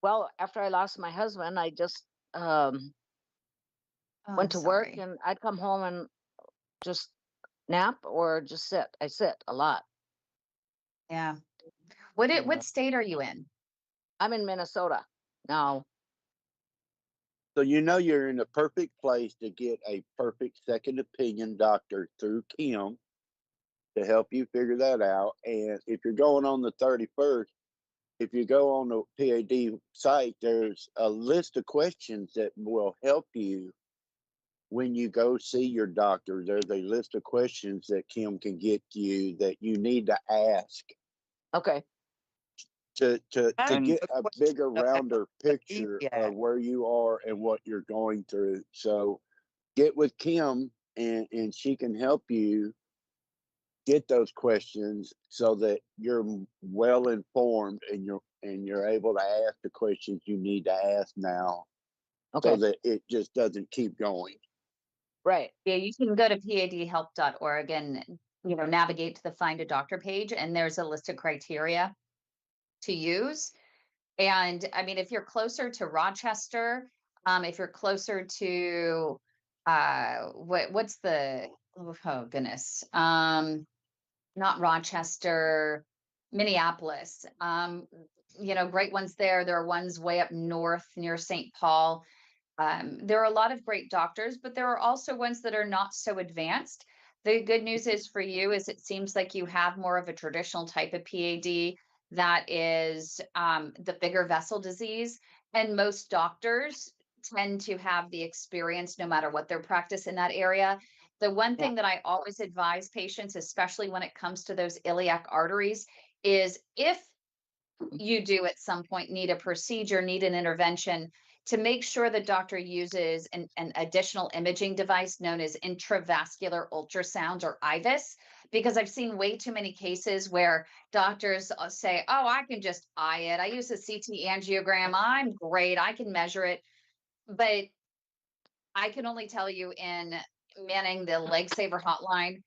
well, after I lost my husband, I just Oh, went I'm to work, sorry. and I'd come home and just nap or just sit. I sit a lot. Yeah. Yeah. What state are you in? I'm in Minnesota now. so you're in a perfect place to get a perfect second opinion doctor through Kim to help you figure that out. And if you're going on the 31st, if you go on the PAD site, there's a list of questions that will help you when you go see your doctor. There's a list of questions that Kim can get you that you need to ask Okay. to And get the a question bigger, about rounder the picture iliac. of where you are and what you're going through. So get with Kim and she can help you get those questions so that you're well informed and you're able to ask the questions you need to ask now so Okay. that it just doesn't keep going. Right. Yeah, you can go to padhelp.org and, navigate to the Find a Doctor page, and there's a list of criteria to use. And I mean, if you're closer to Rochester, if you're closer to what's the oh goodness, not Rochester, Minneapolis. Great ones there. There are ones way up north near St. Paul. There are a lot of great doctors, but there are also ones that are not so advanced. The good news is for you is it seems like you have more of a traditional type of PAD that is the bigger vessel disease. And most doctors tend to have the experience no matter what their practice in that area. The one Yeah. thing that I always advise patients, especially when it comes to those iliac arteries, is if you do at some point need a procedure, need an intervention, to make sure the doctor uses an additional imaging device known as intravascular ultrasound or IVUS, because I've seen way too many cases where doctors say, oh, I can just eye it. I use a CT angiogram. I'm great. I can measure it. But I can only tell you in manning the Leg Saver Hotline,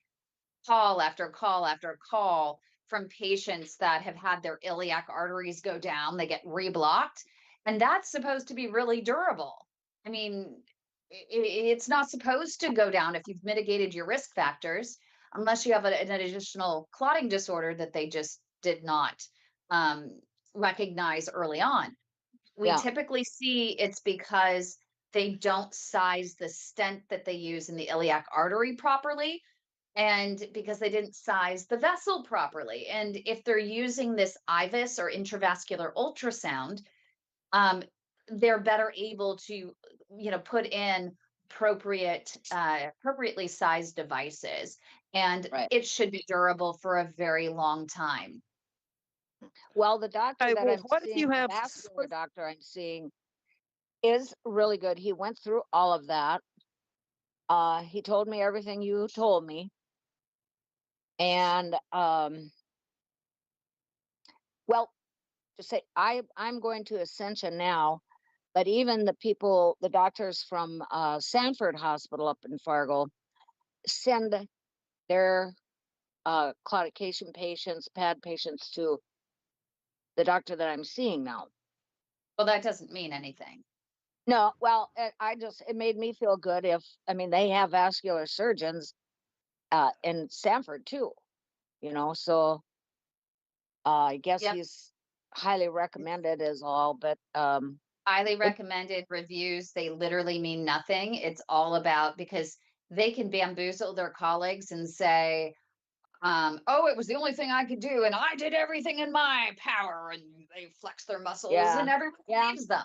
call after call after call from patients that have had their iliac arteries go down, they get reblocked, and that's supposed to be really durable. I mean, it's not supposed to go down if you've mitigated your risk factors, unless you have an additional clotting disorder that they just did not um, recognize early on. We Yeah. typically see it's because they don't size the stent that they use in the iliac artery properly, and because they didn't size the vessel properly. And if they're using this IVUS or intravascular ultrasound, um, they're better able to, put in appropriately sized devices, and Right. it should be durable for a very long time. Well, the doctor Okay, that well, I'm what if seeing, you the have vascular doctor I'm seeing, is really good. He went through all of that. He told me everything you told me. And well, to say I'm going to Ascension now, but even the doctors from Sanford Hospital up in Fargo send their claudication patients, PAD patients to the doctor that I'm seeing now. Well, that doesn't mean anything. No, well, it made me feel good. They have vascular surgeons in Sanford too, so I guess Yep. he's highly recommended is all, but Highly recommended reviews, they literally mean nothing. It's all about, because they can bamboozle their colleagues and say, oh, it was the only thing I could do, and I did everything in my power, and they flex their muscles, yeah, and everyone yeah, believes them.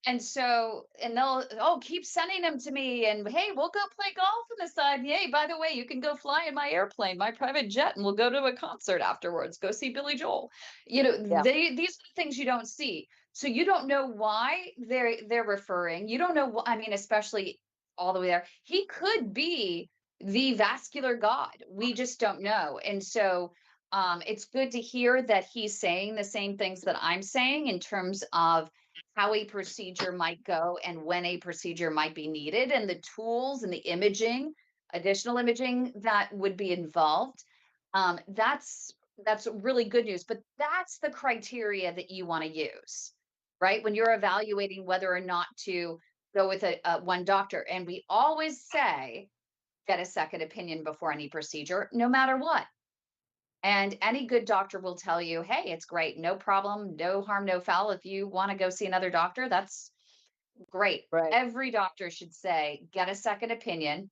And so, and they'll, oh, keep sending them to me, and hey, we'll go play golf on the side. Yay, by the way, you can go fly in my airplane, my private jet, and we'll go to a concert afterwards, go see Billy Joel. yeah, These are the things you don't see. So you don't know why they're referring. You don't know, I mean, especially all the way there. He could be the vascular god. We just don't know. And so it's good to hear that he's saying the same things that I'm saying in terms of how a procedure might go and when a procedure might be needed, and the tools and the imaging, additional imaging that would be involved. That's really good news, but that's the criteria that you want to use, right? When you're evaluating whether or not to go with a one doctor. And we always say, get a second opinion before any procedure, no matter what. And any good doctor will tell you, hey, it's great, no problem, no harm, no foul. If you want to go see another doctor, that's great. right, Every doctor should say, get a second opinion,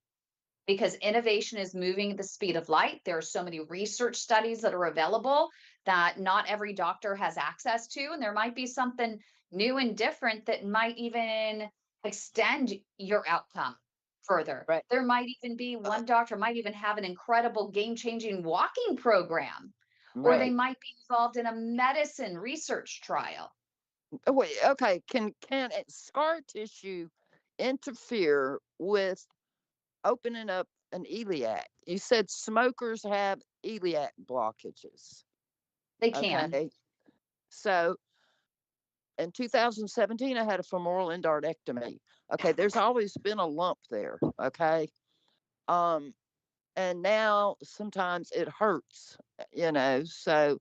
because innovation is moving at the speed of light. There are so many research studies that are available that not every doctor has access to. And there might be something new and different that might even extend your outcome further. right, There might even be one doctor might even have an incredible game-changing walking program, or they right. might be involved in a medicine research trial. Oh, wait, okay. Can scar tissue interfere with opening up an iliac? You said smokers have iliac blockages. They can. Okay. So in 2017, I had a femoral endarterectomy. Okay. There's always been a lump there. Okay. Um, and now sometimes it hurts, So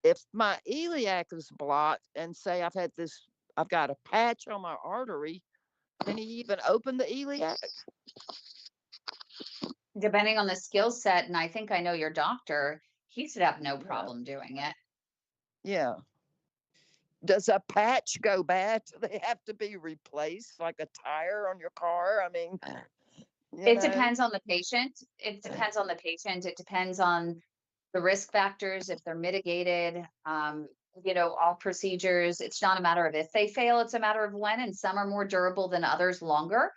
if my iliac is blocked and say I've got a patch on my artery, can he even open the iliac? Depending on the skill set, and I think I know your doctor, he should have no Yeah. problem doing it. Yeah. Does a patch go bad? Do they have to be replaced like a tire on your car? I mean, you It know, depends on the patient. It depends on the patient. It depends on the risk factors, if they're mitigated. All procedures, it's not a matter of if they fail, it's a matter of when, and some are more durable than others, longer.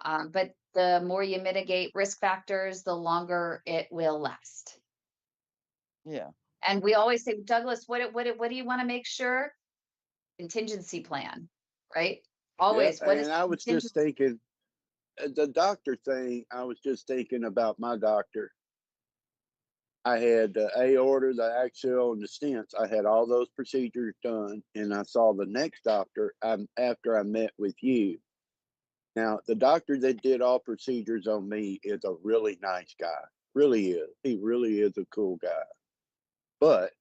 But the more you mitigate risk factors, the longer it will last. yeah. And we always say, Douglas, what do you want to make sure? Contingency plan, right? Yeah, Always, what is and I was just contingency? thinking the doctor thing. I was just thinking about my doctor. I had the aorta, the axial, and the stents. I had all those procedures done, and I saw the next doctor after I met with you. Now, the doctor that did all procedures on me is a really nice guy. Really is. He really is a cool guy. But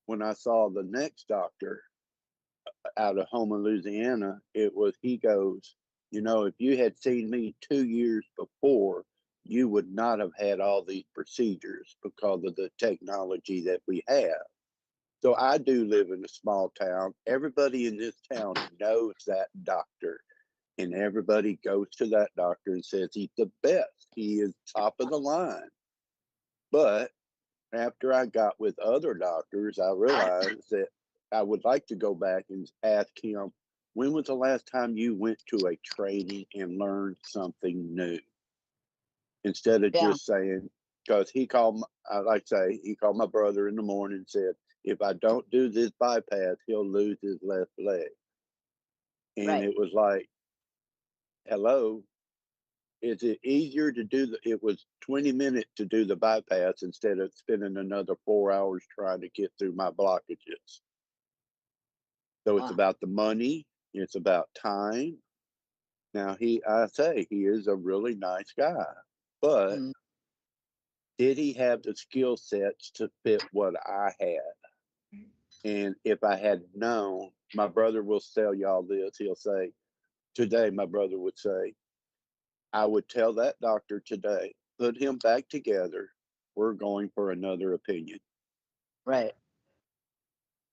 when I saw the next doctor out of Houma, Louisiana, he goes, if you had seen me 2 years before, you would not have had all these procedures because of the technology that we have. So I do live in a small town. Everybody in this town knows that doctor, and everybody goes to that doctor and says he's the best. He is top of the line. But after I got with other doctors, I realized that I would like to go back and ask him, when was the last time you went to a training and learned something new? Instead of Yeah. just saying, because he called my brother in the morning and said, if I don't do this bypass, he'll lose his left leg. And Right. it was like, hello, is it easier to it was 20 minutes to do the bypass instead of spending another 4 hours trying to get through my blockages. So it's Wow. about the money, it's about time. Now he is a really nice guy, but Mm. did he have the skill sets to fit what I had? And if I had known, my brother will tell y'all this. He'll say, today, my brother would say, I would tell that doctor today, put him back together. We're going for another opinion. Right.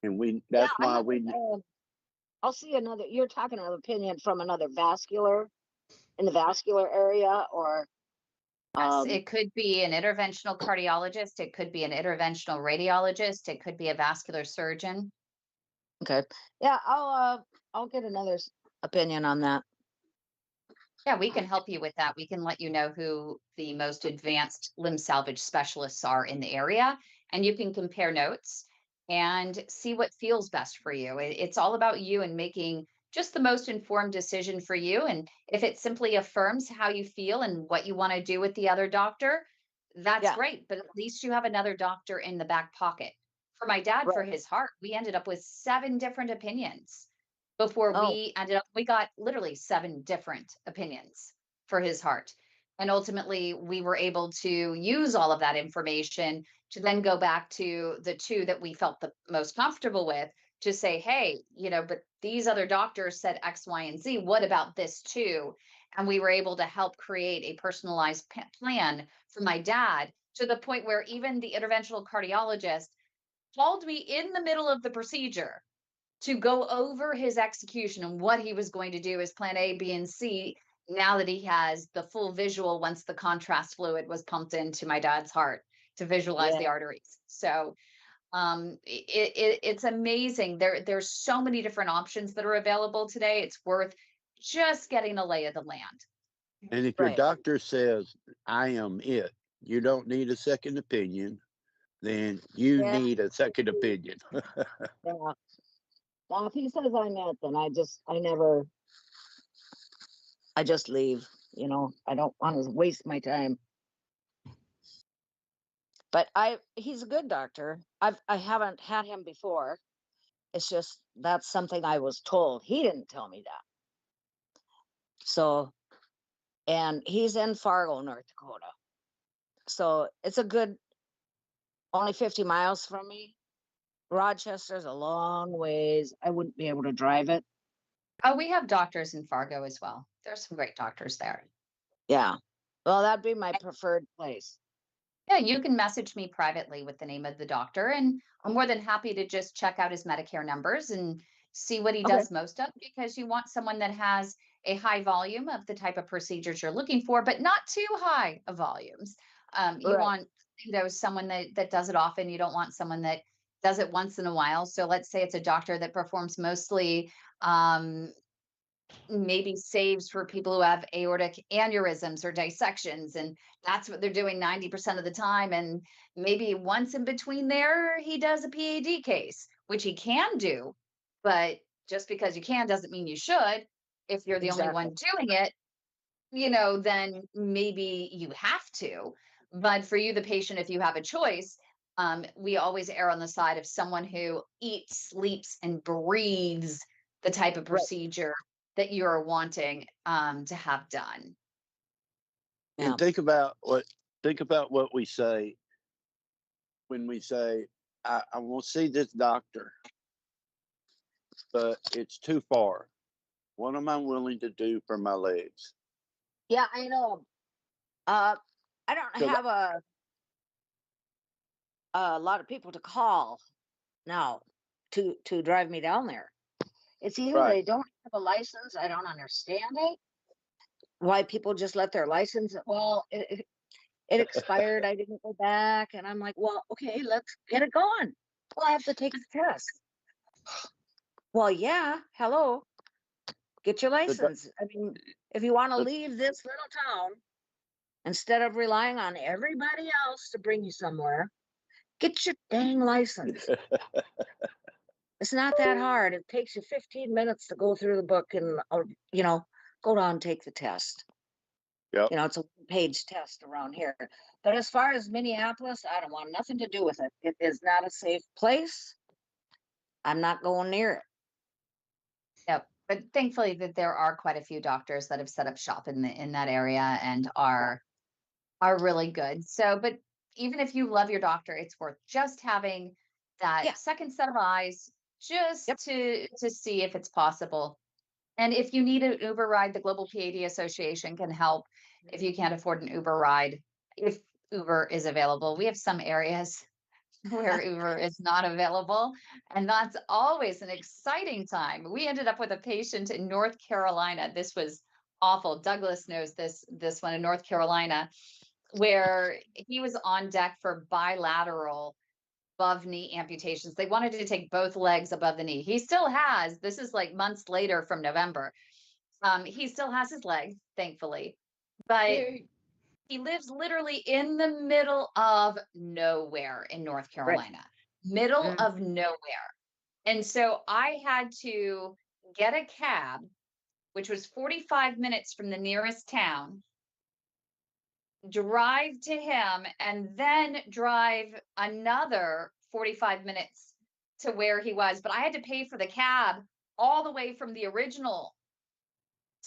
And Yeah, that's I why haven't. I'll see another. You're talking an opinion from another vascular in the vascular area, or Yes, um. it could be an interventional cardiologist, it could be an interventional radiologist, it could be a vascular surgeon. Okay. Yeah, I'll get another opinion on that. Yeah, we can help you with that. We can let you know who the most advanced limb salvage specialists are in the area, and you can compare notes and see what feels best for you. It's all about you and making just the most informed decision for you. And if it simply affirms how you feel and what you want to do with the other doctor, that's Yeah. great. But at least you have another doctor in the back pocket. For my dad, for Right. his heart, we ended up with 7 different opinions before Oh. we got literally 7 different opinions for his heart. And ultimately, we were able to use all of that information to then go back to the 2 that we felt the most comfortable with to say, hey, but these other doctors said X, Y, and Z. What about this too? And we were able to help create a personalized plan for my dad, to the point where even the interventional cardiologist called me in the middle of the procedure to go over his execution and what he was going to do as plan A, B, and C, now that he has the full visual once the contrast fluid was pumped into my dad's heart to visualize Yeah. the arteries. So it's amazing. There's so many different options that are available today. It's worth just getting a lay of the land. And if your Right. doctor says, I am it, you don't need a second opinion, then you Yeah. need a second opinion. Yeah. Now, if he says I'm it, then I just leave. I don't want to waste my time. But he's a good doctor. I haven't had him before. It's just that's something I was told. He didn't tell me that. So, and he's in Fargo, North Dakota. So it's a good only 50 miles from me. Rochester's a long ways. I wouldn't be able to drive it. Oh, we have doctors in Fargo as well. There's some great doctors there. Yeah. Well, that'd be my preferred place. Yeah, you can message me privately with the name of the doctor, and I'm more than happy to just check out his Medicare numbers and see what he Okay. does most of, because you want someone that has a high volume of the type of procedures you're looking for, but not too high of volumes. You Right. want, someone that does it often. You don't want someone that does it once in a while. So let's say it's a doctor that performs mostly maybe saves for people who have aortic aneurysms or dissections, and that's what they're doing 90% of the time. And maybe once in between there he does a PAD case, which he can do, but just because you can doesn't mean you should. If you're the only Exactly. one doing it, then maybe you have to. But for you, the patient, if you have a choice, we always err on the side of someone who eats, sleeps, and breathes the type of Right. procedure that you're wanting to have done. Yeah. And think about what we say when we say, I will see this doctor, but it's too far. What am I willing to do for my legs? Yeah, I know. I don't 'Cause have a lot of people to call now to drive me down there. It's either Right. they don't have a license. I don't understand it. Why people just let their license? Well, it expired. I didn't go back, and I'm like, well, okay, let's get it going. Well, I have to take the test. Well, yeah. Hello, get your The doc- license. I mean, if you want to leave this little town, instead of relying on everybody else to bring you somewhere, get your dang license. It's not that hard. It takes you 15 minutes to go through the book and, go down and take the test. Yep. It's a page test around here. But as far as Minneapolis, I don't want nothing to do with it. It is not a safe place. I'm not going near it. Yep. But thankfully that there are quite a few doctors that have set up shop in that area and are really good. So, but even if you love your doctor, it's worth just having that Yeah. second set of eyes just Yep. to see if it's possible. And if you need an Uber ride, the Global PAD Association can help if you can't afford an Uber ride, if Uber is available. We have some areas where Uber is not available, and that's always an exciting time. We ended up with a patient in North Carolina. This was awful. Douglas knows this one in North Carolina, where he was on deck for bilateral above knee amputations. They wanted to take both legs above the knee. He still has, this is like months later from November. He still has his leg, thankfully, but Yay. he lives literally in the middle of nowhere in North Right. Carolina, middle Mm. of nowhere. And so I had to get a cab, which was 45 minutes from the nearest town, drive to him, and then drive another 45 minutes to where he was. But I had to pay for the cab all the way from the original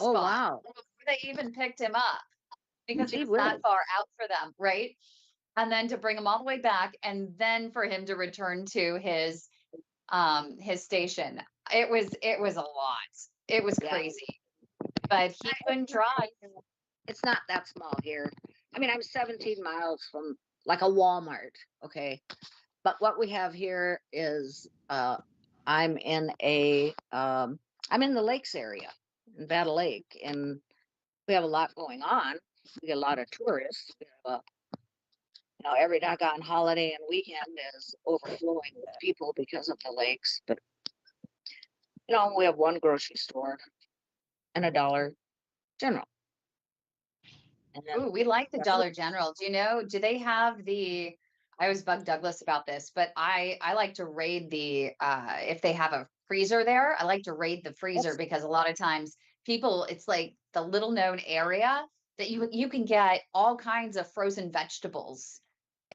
Oh, spot wow. before they even picked him up, because Gee it's whiz. that far out for them, right? And then to bring him all the way back, and then for him to return to his station. It was a lot. It was Yeah. crazy. But he couldn't drive. It's not that small here. I mean, I'm 17 miles from like a Walmart. Okay. But what we have here is I'm in I'm in the lakes area in Battle Lake, and we have a lot going on. We get a lot of tourists. We have every doggone holiday and weekend is overflowing with people because of the lakes. But we have one grocery store and a Dollar General. And then Ooh, we like the Dollar General. Do they have I always bug Douglas about this, but I like to raid if they have a freezer there, I like to raid the freezer, because a lot of times people, it's like the little known area that you can get all kinds of frozen vegetables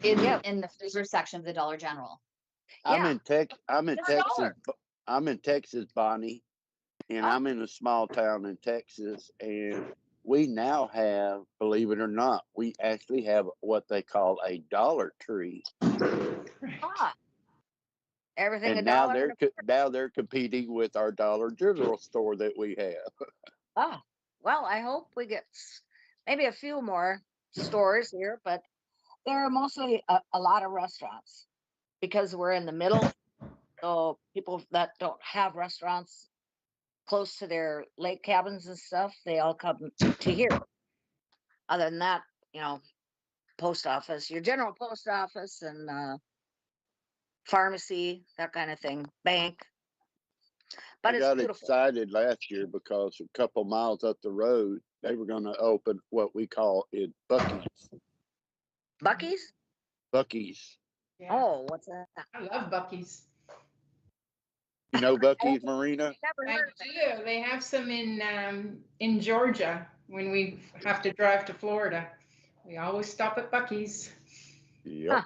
yeah, in the freezer section of the Dollar General. I'm yeah, in Tex. I'm in for a Texas. dollar. I'm in Texas, Bonnie, and Oh. I'm in a small town in Texas, and we now have, believe it or not, we actually have what they call a Dollar Tree. Right. Ah, everything a And now dollar. they're competing with our Dollar General store that we have. Ah, well, I hope we get maybe a few more stores here, but there are mostly a lot of restaurants because we're in the middle. So people that don't have restaurants close to their lake cabins and stuff, they all come to here. Other than that, you know, post office, your general post office and pharmacy, that kind of thing, bank. But I it's got beautiful. excited last year because a couple miles up the road, they were going to open what we call it Bucky's. Bucky's? Bucky's. Yeah. Oh, what's that? I love Bucky's. You know I Bucky's, Marina? never I heard of it. do. They have some in Georgia when we have to drive to Florida. We always stop at Bucky's. Yep.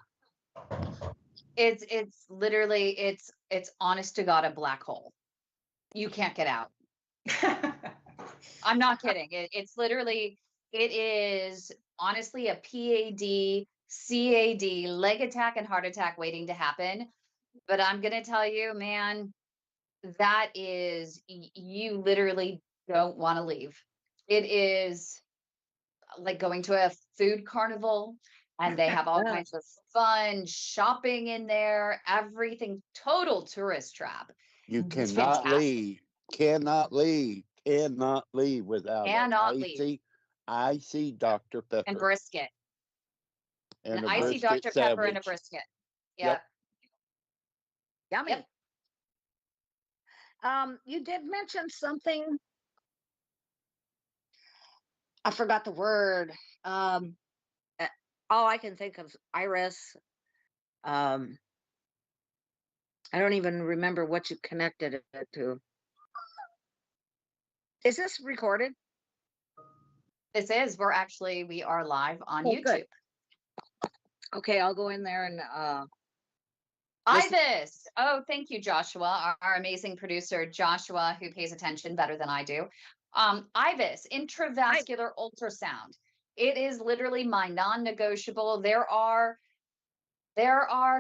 It's literally it's honest to God a black hole. You can't get out. I'm not kidding. It's literally, it is honestly a PAD, CAD, leg attack and heart attack waiting to happen. But I'm going to tell you, man, that is, you literally don't want to leave. It is like going to a food carnival and they have all Yeah. kinds of fun shopping in there, everything, total tourist trap. You It's cannot fantastic. leave, cannot leave without an Cannot leave. icy Dr. And Pepper brisket. An and a icy brisket Dr. Pepper and a sandwich. brisket. Yep. Yummy. Yep. You did mention something. I forgot the word. Uh, all I can think of Iris. Um, I don't even remember what you connected it to. Is this recorded? This is, we are live on Oh, good. YouTube. Okay, I'll go in there and listen. Ibis. Oh, thank you, Joshua, our amazing producer, Joshua, who pays attention better than I do. Ibis, intravascular ultrasound. It is literally my non-negotiable. There are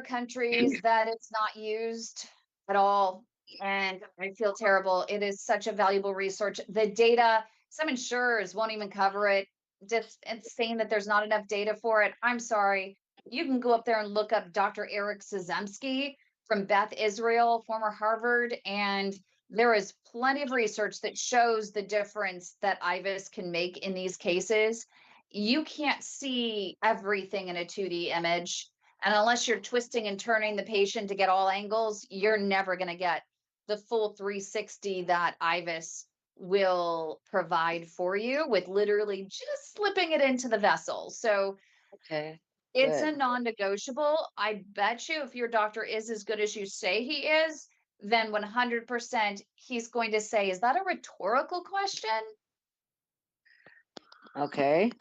countries that it's not used at all, and I feel terrible. It is such a valuable research. The data, some insurers won't even cover it. Just it's saying that there's not enough data for it. I'm sorry. You can go up there and look up Dr. Eric Szymski from Beth Israel, former Harvard, and there is plenty of research that shows the difference that IVIS can make in these cases. You can't see everything in a 2D image. And unless you're twisting and turning the patient to get all angles, you're never going to get the full 360 that IVIS will provide for you with literally just slipping it into the vessel. So Okay. it's a Good. non-negotiable. I bet you if your doctor is as good as you say he is, then 100% he's going to say, is that a rhetorical question? Okay.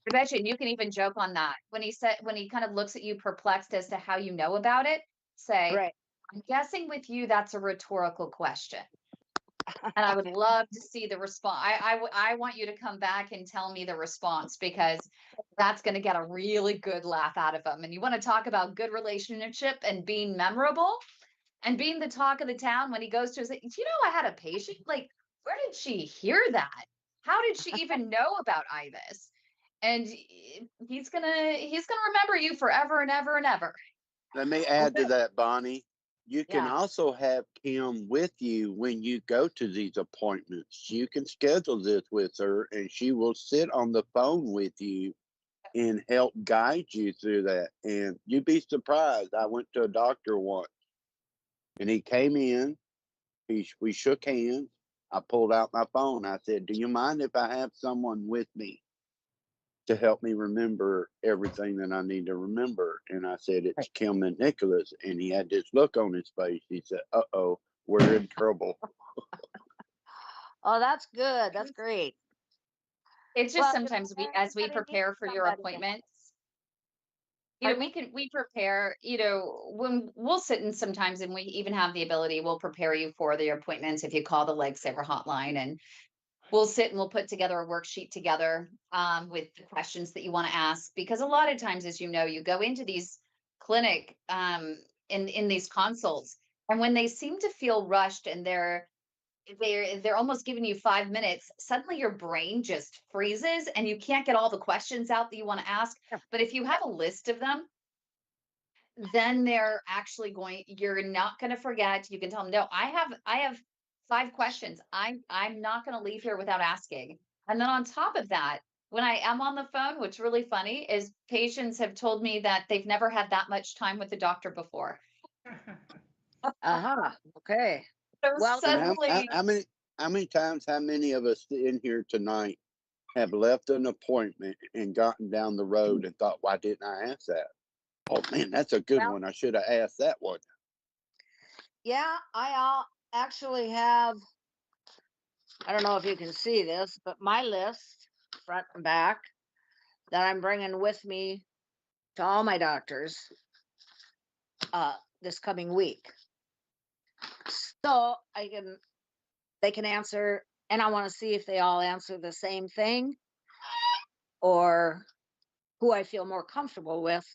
I bet you, and you can even joke on that. When he kind of looks at you perplexed as to how you know about it, say, Right. I'm guessing with you, that's a rhetorical question. And I would love to see the response. I want you to come back and tell me the response because that's going to get a really good laugh out of him. And you want to talk about good relationship and being memorable and being the talk of the town when he goes to his, do you know, I had a patient, like, where did she hear that? How did she even know about IVIS? And he's gonna remember you forever and ever and ever. Let me add to Okay. that, Bonnie. You can Yeah. also have Kim with you when you go to these appointments. You can schedule this with her and she will sit on the phone with you and help guide you through that. And you'd be surprised. I went to a doctor once and he came in, we shook hands. I pulled out my phone. I said, do you mind if I have someone with me to help me remember everything that I need to remember? And I said, it's Kim and Nicholas. And he had this look on his face. He said, uh-oh, we're in trouble. Oh, that's good. That's great. It's just Well, sometimes as we everybody needs prepare for your somebody. appointments, Pardon? we prepare, when we'll sit in sometimes and we even have the ability, we'll prepare you for the appointments if you call the Leg Saver Hotline and we'll sit and we'll put together a worksheet together with the questions that you want to ask. Because a lot of times, as you know, you go into these clinic in these consults, and when they seem to feel rushed and they're almost giving you 5 minutes, suddenly your brain just freezes and you can't get all the questions out that you want to ask. Yeah. But if you have a list of them, then they're actually you're not going to forget. You can tell them, no, I have 5 questions. I'm not going to leave here without asking. And then on top of that, when I am on the phone, what's really funny is patients have told me that they've never had that much time with the doctor before. Uh-huh. Okay. So Well, And suddenly, how many times, how many of us in here tonight have left an appointment and gotten down the road and thought, why didn't I ask that? Oh man, that's a good well, one. I should have asked that one. yeah, actually have, I don't know if you can see this, but my list, front and back, that I'm bringing with me to all my doctors this coming week. So they can answer, and I want to see if they all answer the same thing or who I feel more comfortable with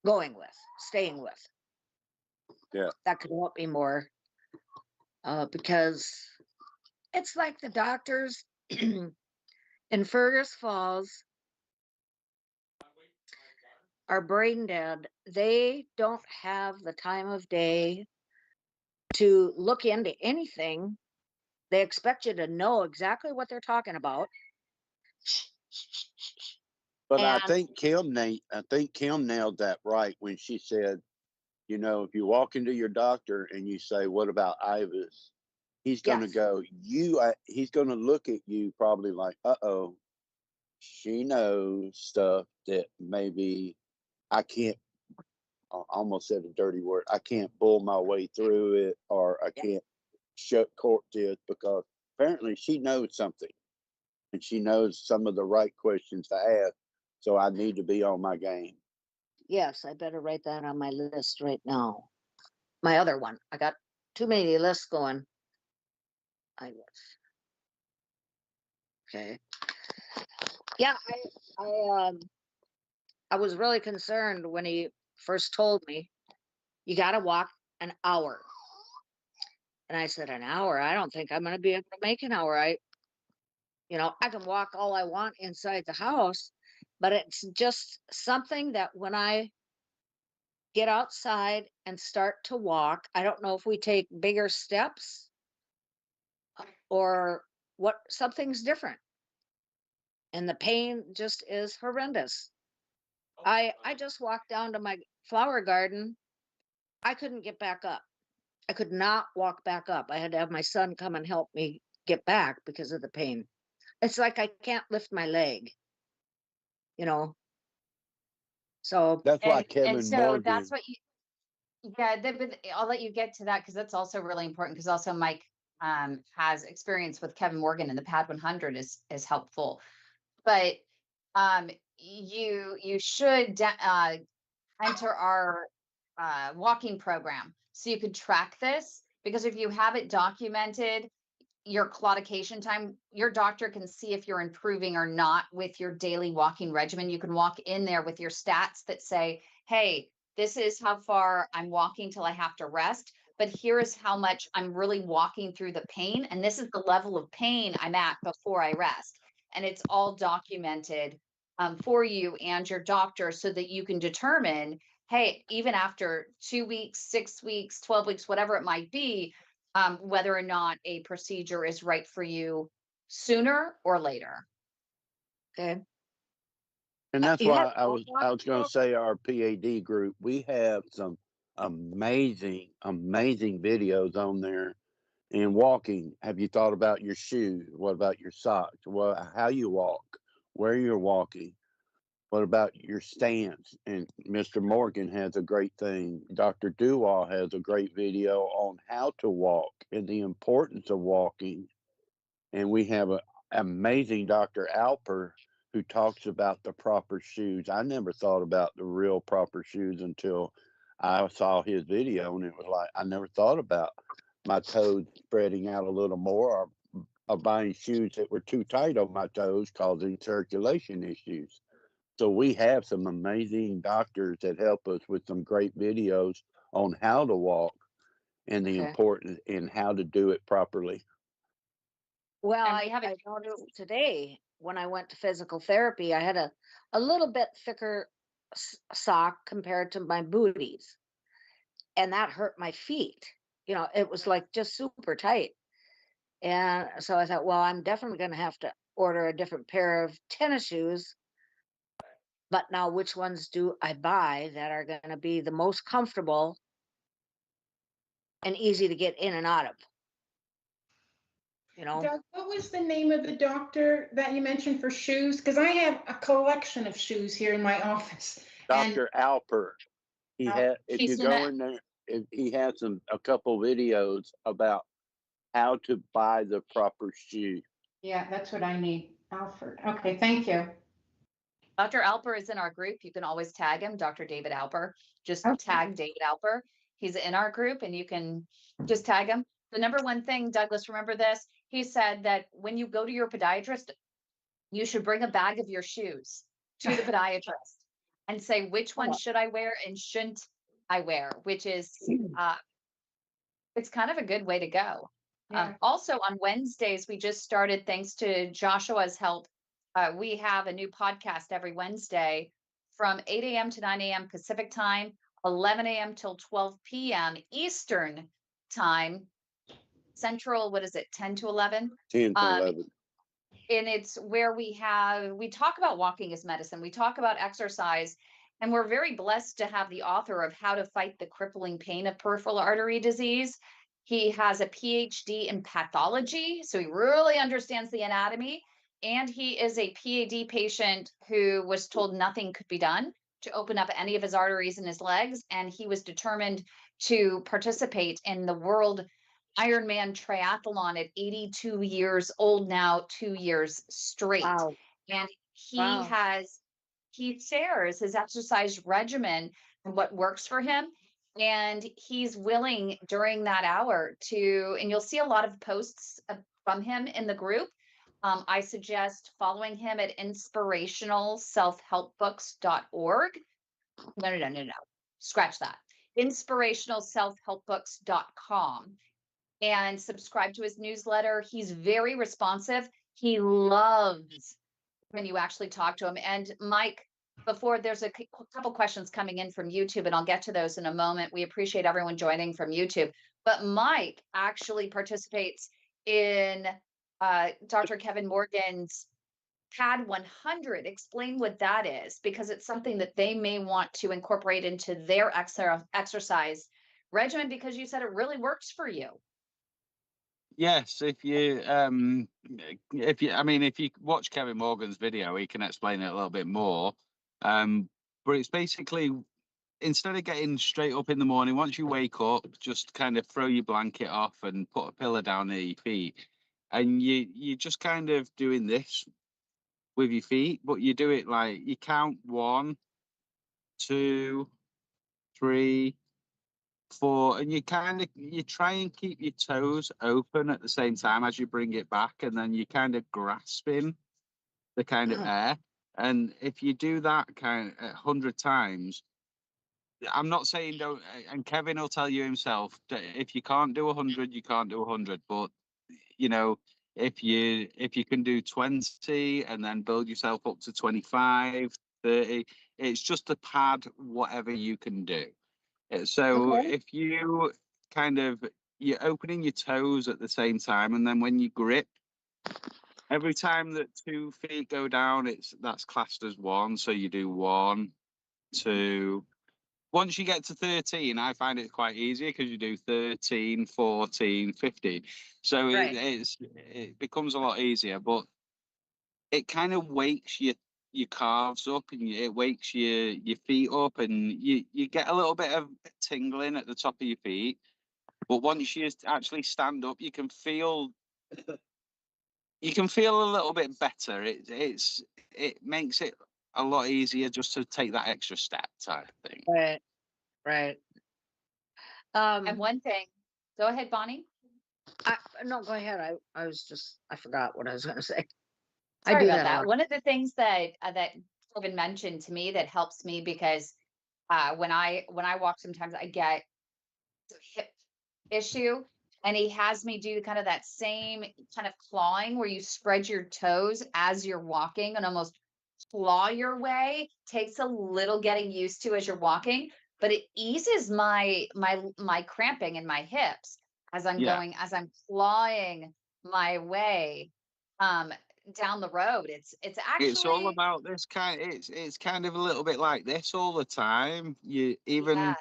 going with, staying with. Yeah. That could help me more because it's like the doctors in Fergus Falls are brain dead. They don't have the time of day to look into anything. They expect you to know exactly what they're talking about. But I And think Kim nailed that right when she said, you know, if you walk into your doctor and you say, what about Ivis? He's going to yes, go, he's going to look at you probably like, uh-oh, she knows stuff that maybe I can't, I almost said a dirty word. I can't bull my way through it, or I yeah, can't shut court this, because apparently she knows something and she knows some of the right questions to ask. So I need to be on my game. yes, I better write that on my list right now. My other one. I got too many lists going. I guess. Okay. Yeah, I was really concerned when he first told me you got to walk an hour. And I said, an hour? I don't think I'm going to be able to make an hour. I can walk all I want inside the house, but it's just something that when I get outside and start to walk, I don't know if we take bigger steps or what, something's different. And the pain just is horrendous. I just walked down to my flower garden. I couldn't get back up. I could not walk back up. I had to have my son come and help me get back because of the pain. It's like I can't lift my leg, you know. So That's why and Kevin so that's Morgan, what you, yeah, but I'll let you get to that because that's also really important, because also Mike has experience with Kevin Morgan, and the Pad 100 is helpful. But you should enter our walking program so you could track this, because if you have it documented, your claudication time, your doctor can see if you're improving or not with your daily walking regimen. You can walk in there with your stats that say, hey, this is how far I'm walking till I have to rest, but here is how much I'm really walking through the pain. And this is the level of pain I'm at before I rest. And it's all documented for you and your doctor so that you can determine, hey, even after 2 weeks, 6 weeks, 12 weeks, whatever it might be, whether or not a procedure is right for you sooner or later. okay, and that's you had why I was going to say our PAD group, we have some amazing videos on there. And walking, have you thought about your shoes? What about your socks? Well, how you walk, where you're walking? What about your stance? And Mr. Morgan has a great thing. Dr. Duwall has a great video on how to walk and the importance of walking. And we have an amazing Dr. Alper who talks about the proper shoes. I never thought about the real proper shoes until I saw his video, and it was like I never thought about my toes spreading out a little more, or buying shoes that were too tight on my toes, causing circulation issues. So we have some amazing doctors that help us with some great videos on how to walk and the Okay. importance and how to do it properly. Well, And we have a I noticed today when I went to physical therapy, I had a little bit thicker sock compared to my booties, and that hurt my feet. You know, it was like just super tight. And so I thought, well, I'm definitely going to have to order a different pair of tennis shoes. But now, which ones do I buy that are going to be the most comfortable and easy to get in and out of? You know, Doug, what was the name of the doctor that you mentioned for shoes? Because I have a collection of shoes here in my office. And Dr. Alper, if you he's in go a, in there, he has a couple videos about how to buy the proper shoe. yeah, that's what I need. Alfred. Okay, thank you. Dr. Alper is in our group. You can always tag him, Dr. David Alper. Just Okay. tag David Alper. He's in our group and you can just tag him. The number one thing, Douglas, remember this? He said that when you go to your podiatrist, you should bring a bag of your shoes to the podiatrist and say, which one should I wear and shouldn't I wear? Which is, it's kind of a good way to go. Yeah. Also on Wednesdays, we just started, thanks to Joshua's help. We have a new podcast every Wednesday from 8 a.m. to 9 a.m. Pacific time, 11 a.m. till 12 p.m. Eastern time, Central, what is it, 10 to 11? 10 to 11. And it's where we talk about walking as medicine. We talk about exercise, and we're very blessed to have the author of How to Fight the Crippling Pain of Peripheral Artery Disease. He has a PhD in pathology, so he really understands the anatomy. And he is a P.A.D. patient who was told nothing could be done to open up any of his arteries in his legs. And he was determined to participate in the World Ironman triathlon at 82 years old now, 2 years straight. wow, And he wow. he shares his exercise regimen and what works for him. And he's willing during that hour to, and you'll see a lot of posts from him in the group. I suggest following him at inspirationalselfhelpbooks.org. No. Scratch that. Inspirationalselfhelpbooks.com, and subscribe to his newsletter. He's very responsive. He loves when you actually talk to him. And Mike, before there's a couple questions coming in from YouTube, and I'll get to those in a moment. We appreciate everyone joining from YouTube. But Mike actually participates in Dr. Kevin Morgan's P.A.D 100. Explain what that is, because it's something that they may want to incorporate into their exercise regimen, because you said it really works for you. Yes, if you if you watch Kevin Morgan's video, he can explain it a little bit more. But it's basically, instead of getting straight up in the morning, once you wake up, just kind of throw your blanket off and put a pillow down near your feet, and you just kind of doing this with your feet, but you do it like you count 1, 2, 3, 4, and you try and keep your toes open at the same time as you bring it back, and then you kind of grasping the kind of air. And if you do that kind of 100 times, I'm not saying don't, and Kevin will tell you himself that if you can't do 100, you can't do 100. But you know, if you can do 20 and then build yourself up to 25, 30, it's just a pad whatever you can do. So Okay. if you you're opening your toes at the same time, and then when you grip, every time that 2 feet go down, that's classed as 1. So you do 1, 2. Once you get to 13, I find it quite easy because you do 13, 14, 15. So Right. it becomes a lot easier, but it kind of wakes your calves up, and it wakes your feet up, and you get a little bit of tingling at the top of your feet. But once you actually stand up, you can feel a little bit better. It makes it a lot easier just to take that extra step type thing. Right. Right. And one thing, go ahead, Bonnie. No, go ahead. I was just, I forgot what I was gonna say. I Sorry do about that a that. lot. One of the things that Kevin mentioned to me that helps me because when I walk, sometimes I get a hip issue, and he has me do kind of that same kind of clawing where you spread your toes as you're walking and almost claw your way. Takes a little getting used to as you're walking, but it eases my cramping in my hips Yeah. as I'm clawing my way um down the road. It's It's all actually, about this kind. It's kind of a little bit like this all the time. You yeah. even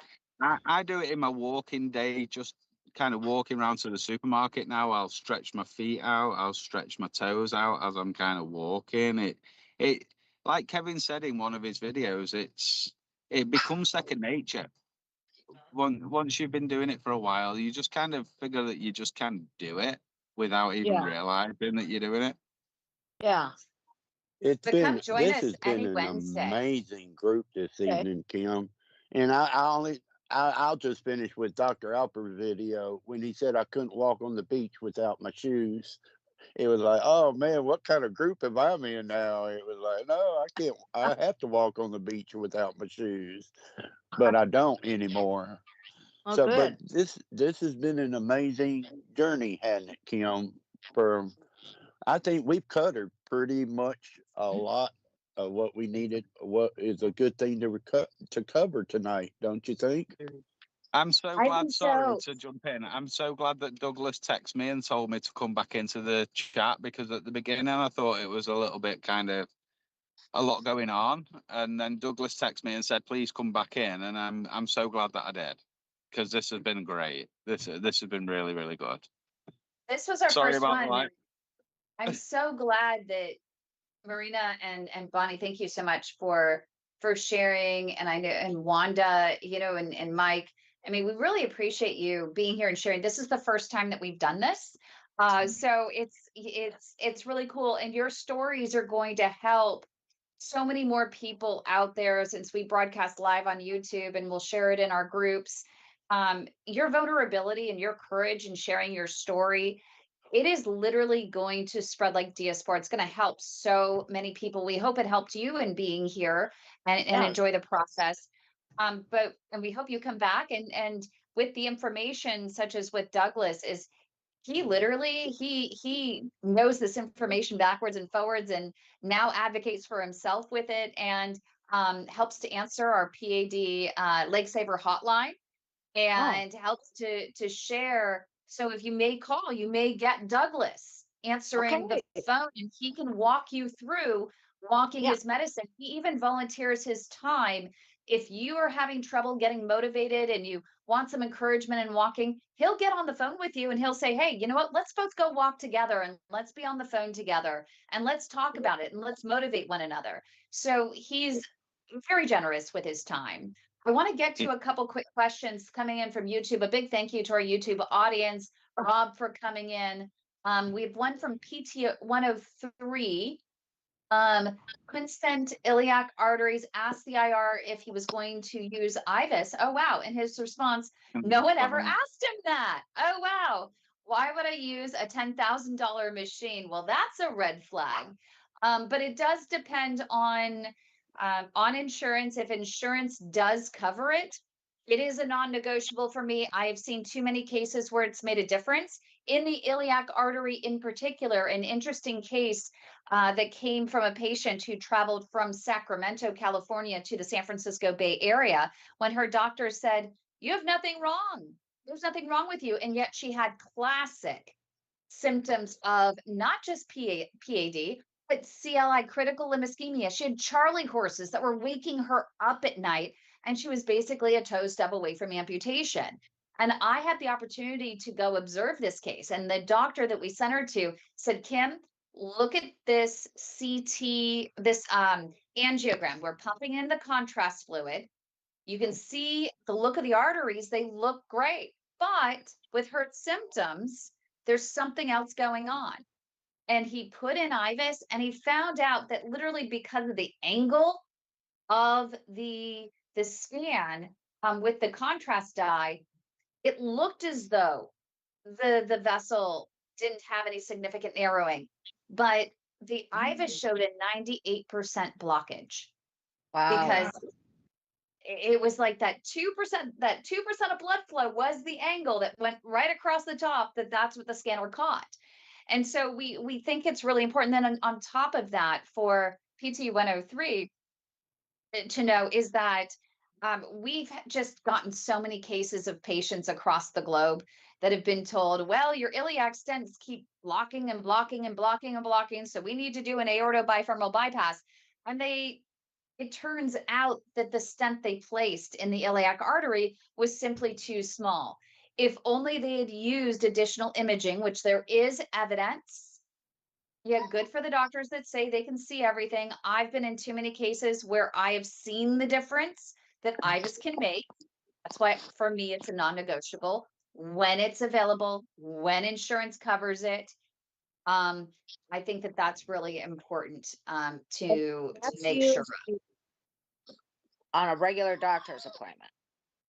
I do it in my walking day, just kind of walking around to the supermarket now. I'll stretch my feet out, I'll stretch my toes out as I'm kind of walking. It like Kevin said in one of his videos, it becomes second nature. Once you've been doing it for a while, you just kind of figure that you just can do it without even Yeah, realizing that you're doing it. yeah. But come join This us has been any an Wednesday. amazing group this Okay. evening, Kim. And I'll just finish with Dr. Alper's video when he said I couldn't walk on the beach without my shoes. It was like, oh man, what kind of group am I in now? It was like, no, I can't. I have to walk on the beach without my shoes, but I don't anymore. Oh, So, but good. this has been an amazing journey, hasn't it, Kim? For I think we've covered pretty much a lot of what we needed. What is a good thing to cover tonight, don't you think? I'm so I glad. think Sorry so. to jump in. I'm so glad that Douglas texted me and told me to come back into the chat because at the beginning I thought it was a little bit kind of a lot going on, and then Douglas texted me and said, "Please come back in," and I'm so glad that I did because this has been great. This has been really really good. This was our Sorry first about the one, light. and I'm so glad that Marina and Bonnie, thank you so much for sharing. And I know, and Wanda, and Mike. I mean, we really appreciate you being here and sharing. This is the first time that we've done this. So it's really cool. And your stories are going to help so many more people out there, since we broadcast live on YouTube and we'll share it in our groups. Your vulnerability and your courage in sharing your story, it is literally going to spread like diaspora. It's going to help so many people. We hope it helped you in being here and Yeah. enjoy the process. And we hope you come back and with the information, such as with Douglas, is he literally he knows this information backwards and forwards, and now advocates for himself with it, and helps to answer our PAD Leg Saver Hotline, Oh, and helps to share. So if you may call, you may get Douglas answering the okay. phone, and he can walk you through walking Yeah. his medicine. He even volunteers his time. If you are having trouble getting motivated and you want some encouragement in walking, he'll get on the phone with you and he'll say, hey, you know what? Let's both go walk together, and let's be on the phone together, and let's talk about it, and let's motivate one another. So he's very generous with his time. I want to get to a couple quick questions coming in from YouTube. A big thank you to our YouTube audience, Rob, for coming in. We have one from PT 103. Quinstent iliac arteries asked the IR if he was going to use IVUS. Oh, wow. And his response, no one ever asked him that. Oh, wow. Why would I use a $10,000 machine? Well, that's a red flag. But it does depend on insurance. If insurance does cover it, it is a non-negotiable for me. I have seen too many cases where it's made a difference. In the iliac artery in particular, an interesting case that came from a patient who traveled from Sacramento, California to the San Francisco Bay Area, when her doctor said, you have nothing wrong. There's nothing wrong with you. And yet she had classic symptoms of not just PAD, but CLI, critical limb ischemia. She had Charlie horses that were waking her up at night, and she was basically a toe stub away from amputation. And I had the opportunity to go observe this case. And the doctor that we sent her to said, Kim, look at this CT, this angiogram. We're pumping in the contrast fluid. You can see the look of the arteries, they look great. But with her symptoms, there's something else going on. And he put in IVUS, and he found out that literally because of the angle of the scan with the contrast dye, it looked as though the vessel didn't have any significant narrowing, but the IVUS showed a 98% blockage Wow. because it was like that 2% of blood flow was the angle that went right across the top, that's what the scanner caught. And so we think it's really important. Then on top of that, for PT 103 to know is that we've just gotten so many cases of patients across the globe that have been told, well, your iliac stents keep blocking and blocking and blocking and blocking, so we need to do an aortobifemoral bypass. And it turns out that the stent they placed in the iliac artery was simply too small. If only they had used additional imaging, which there is evidence. Yeah, good for the doctors that say they can see everything. I've been in too many cases where I have seen the difference that IVUS can make. That's why, for me, it's a non-negotiable. When it's available, when insurance covers it, um, I think that that's really important to That's make sure. on a regular doctor's appointment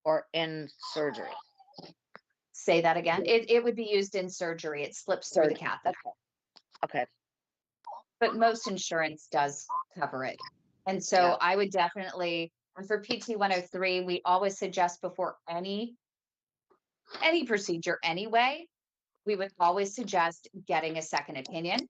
or in surgery. Say that again. It would be used in surgery. It slips through the catheter, Okay. but most insurance does cover it. And so Yeah. I would definitely, and for PT 103, we always suggest before any procedure anyway, we would always suggest getting a second opinion.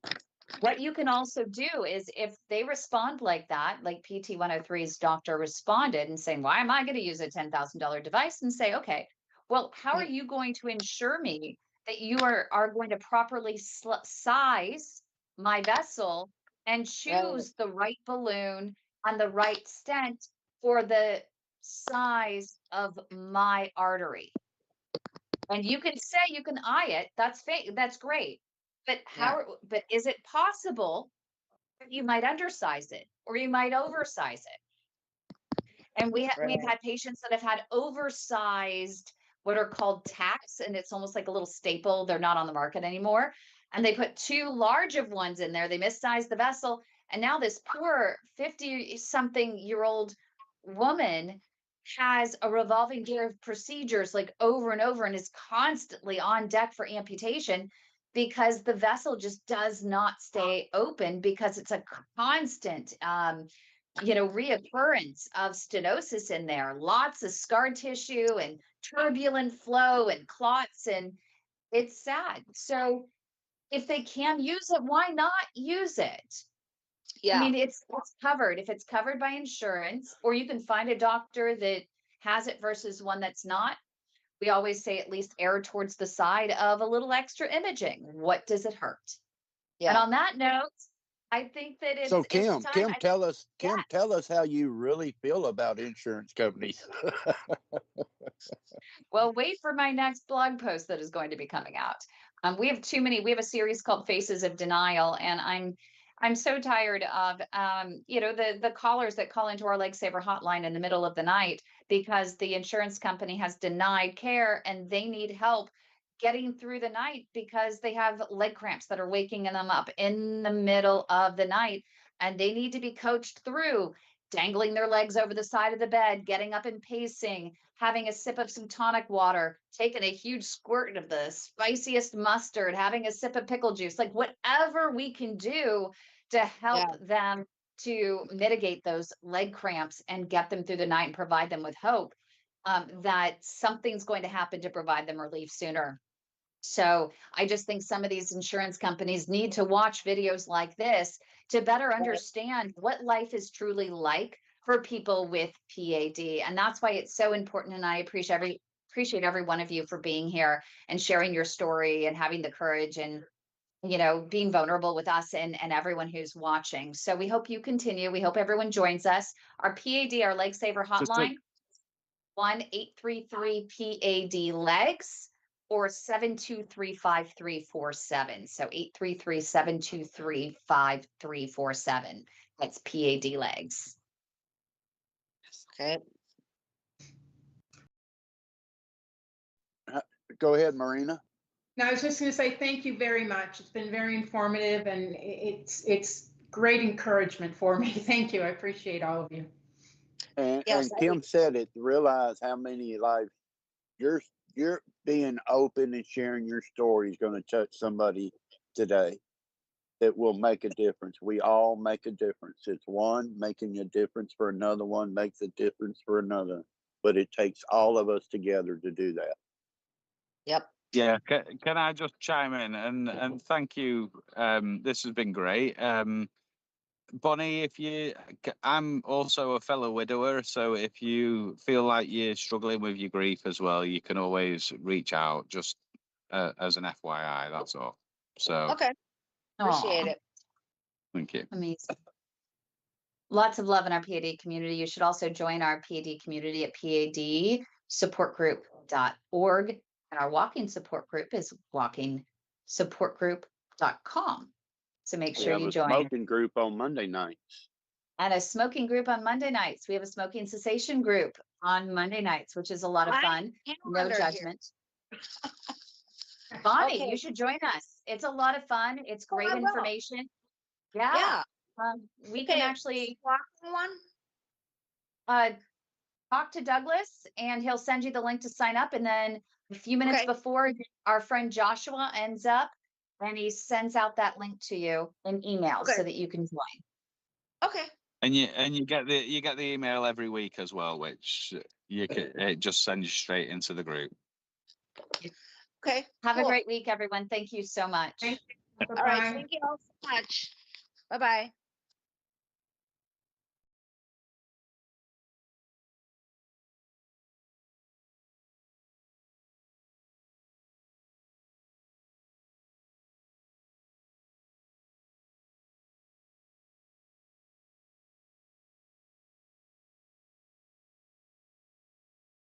What you can also do is if they respond like that, like PT 103's doctor responded and saying, why am I going to use a $10,000 device? And say, okay, well, how are you going to ensure me that you are going to properly size my vessel and choose the right balloon and the right stent for the size of my artery? And you can say, you can eye it. That's fake. That's great. But but is it possible that you might undersize it or you might oversize it? And we've had patients that have had oversized what are called tacks, and it's almost like a little staple. They're not on the market anymore. And they put too large of ones in there. They missized the vessel. And now this poor 50-something-year-old woman has a revolving door of procedures like over and over and is constantly on deck for amputation because the vessel just does not stay open because it's a constant reoccurrence of stenosis in there, lots of scar tissue and turbulent flow and clots, and it's sad. So if they can use it, why not use it? I mean, it's covered. If it's covered by insurance, or you can find a doctor that has it versus one that's not, we always say at least err towards the side of a little extra imaging. What does it hurt? And on that note, I think that So it's Kim, time. Tell us how you really feel about insurance companies. Well, wait for my next blog post that is going to be coming out. We have too many. We have a series called Faces of Denial, and I'm so tired of the callers that call into our Leg Saver hotline in the middle of the night because the insurance company has denied care and they need help getting through the night because they have leg cramps that are waking them up in the middle of the night, and they need to be coached through dangling their legs over the side of the bed, getting up and pacing, having a sip of some tonic water, taking a huge squirt of the spiciest mustard, having a sip of pickle juice, like whatever we can do to help them to mitigate those leg cramps and get them through the night and provide them with hope that something's going to happen to provide them relief sooner. So I just think some of these insurance companies need to watch videos like this to better understand what life is truly like for people with PAD. And that's why it's so important. And I appreciate every one of you for being here and sharing your story and having the courage and being vulnerable with us and everyone who's watching. So we hope you continue. We hope everyone joins us. Our PAD, our Leg Saver hotline, 1-833-PAD legs or 723-5347. So 833-723-5347. That's PAD legs. Okay. Go ahead, Marina. No, I was just going to say thank you very much. It's been very informative and it's great encouragement for me. Thank you. I appreciate all of you. And Yes, Kim said it, realize how many lives you're being open and sharing your story is going to touch somebody today that will make a difference. We all make a difference. It's one making a difference for another one makes a difference for another. But it takes all of us together to do that. Yep. Yeah, can I just chime in and thank you. This has been great. Bonnie, I'm also a fellow widower, so if you feel like you're struggling with your grief as well, you can always reach out. Just as an FYI, that's all. So Okay. Appreciate Aw, it. thank you. amazing. Lots of love in our PAD community. You should also join our PAD community at padsupportgroup.org. And our walking support group is walkingsupportgroup.com. So make We sure have you a join. smoking group on Monday nights. And a smoking group on Monday nights. We have a smoking cessation group on Monday nights, which is a lot of fun. No calendar here. judgment. Bonnie, Okay. you should join us. It's a lot of fun. It's Oh, great I will. information. Yeah. Yeah. We can Okay. actually Walking one. talk to Douglas and he'll send you the link to sign up. And then a few minutes Okay. before our friend Joshua ends up, and he sends out that link to you in email Okay. so that you can join. Okay. And you get the email every week as well, which it just sends you straight into the group. Okay. Have cool. a great week, everyone. Thank you so much. Thank you. All right. Bye-bye. Thank you all so much. Bye-bye.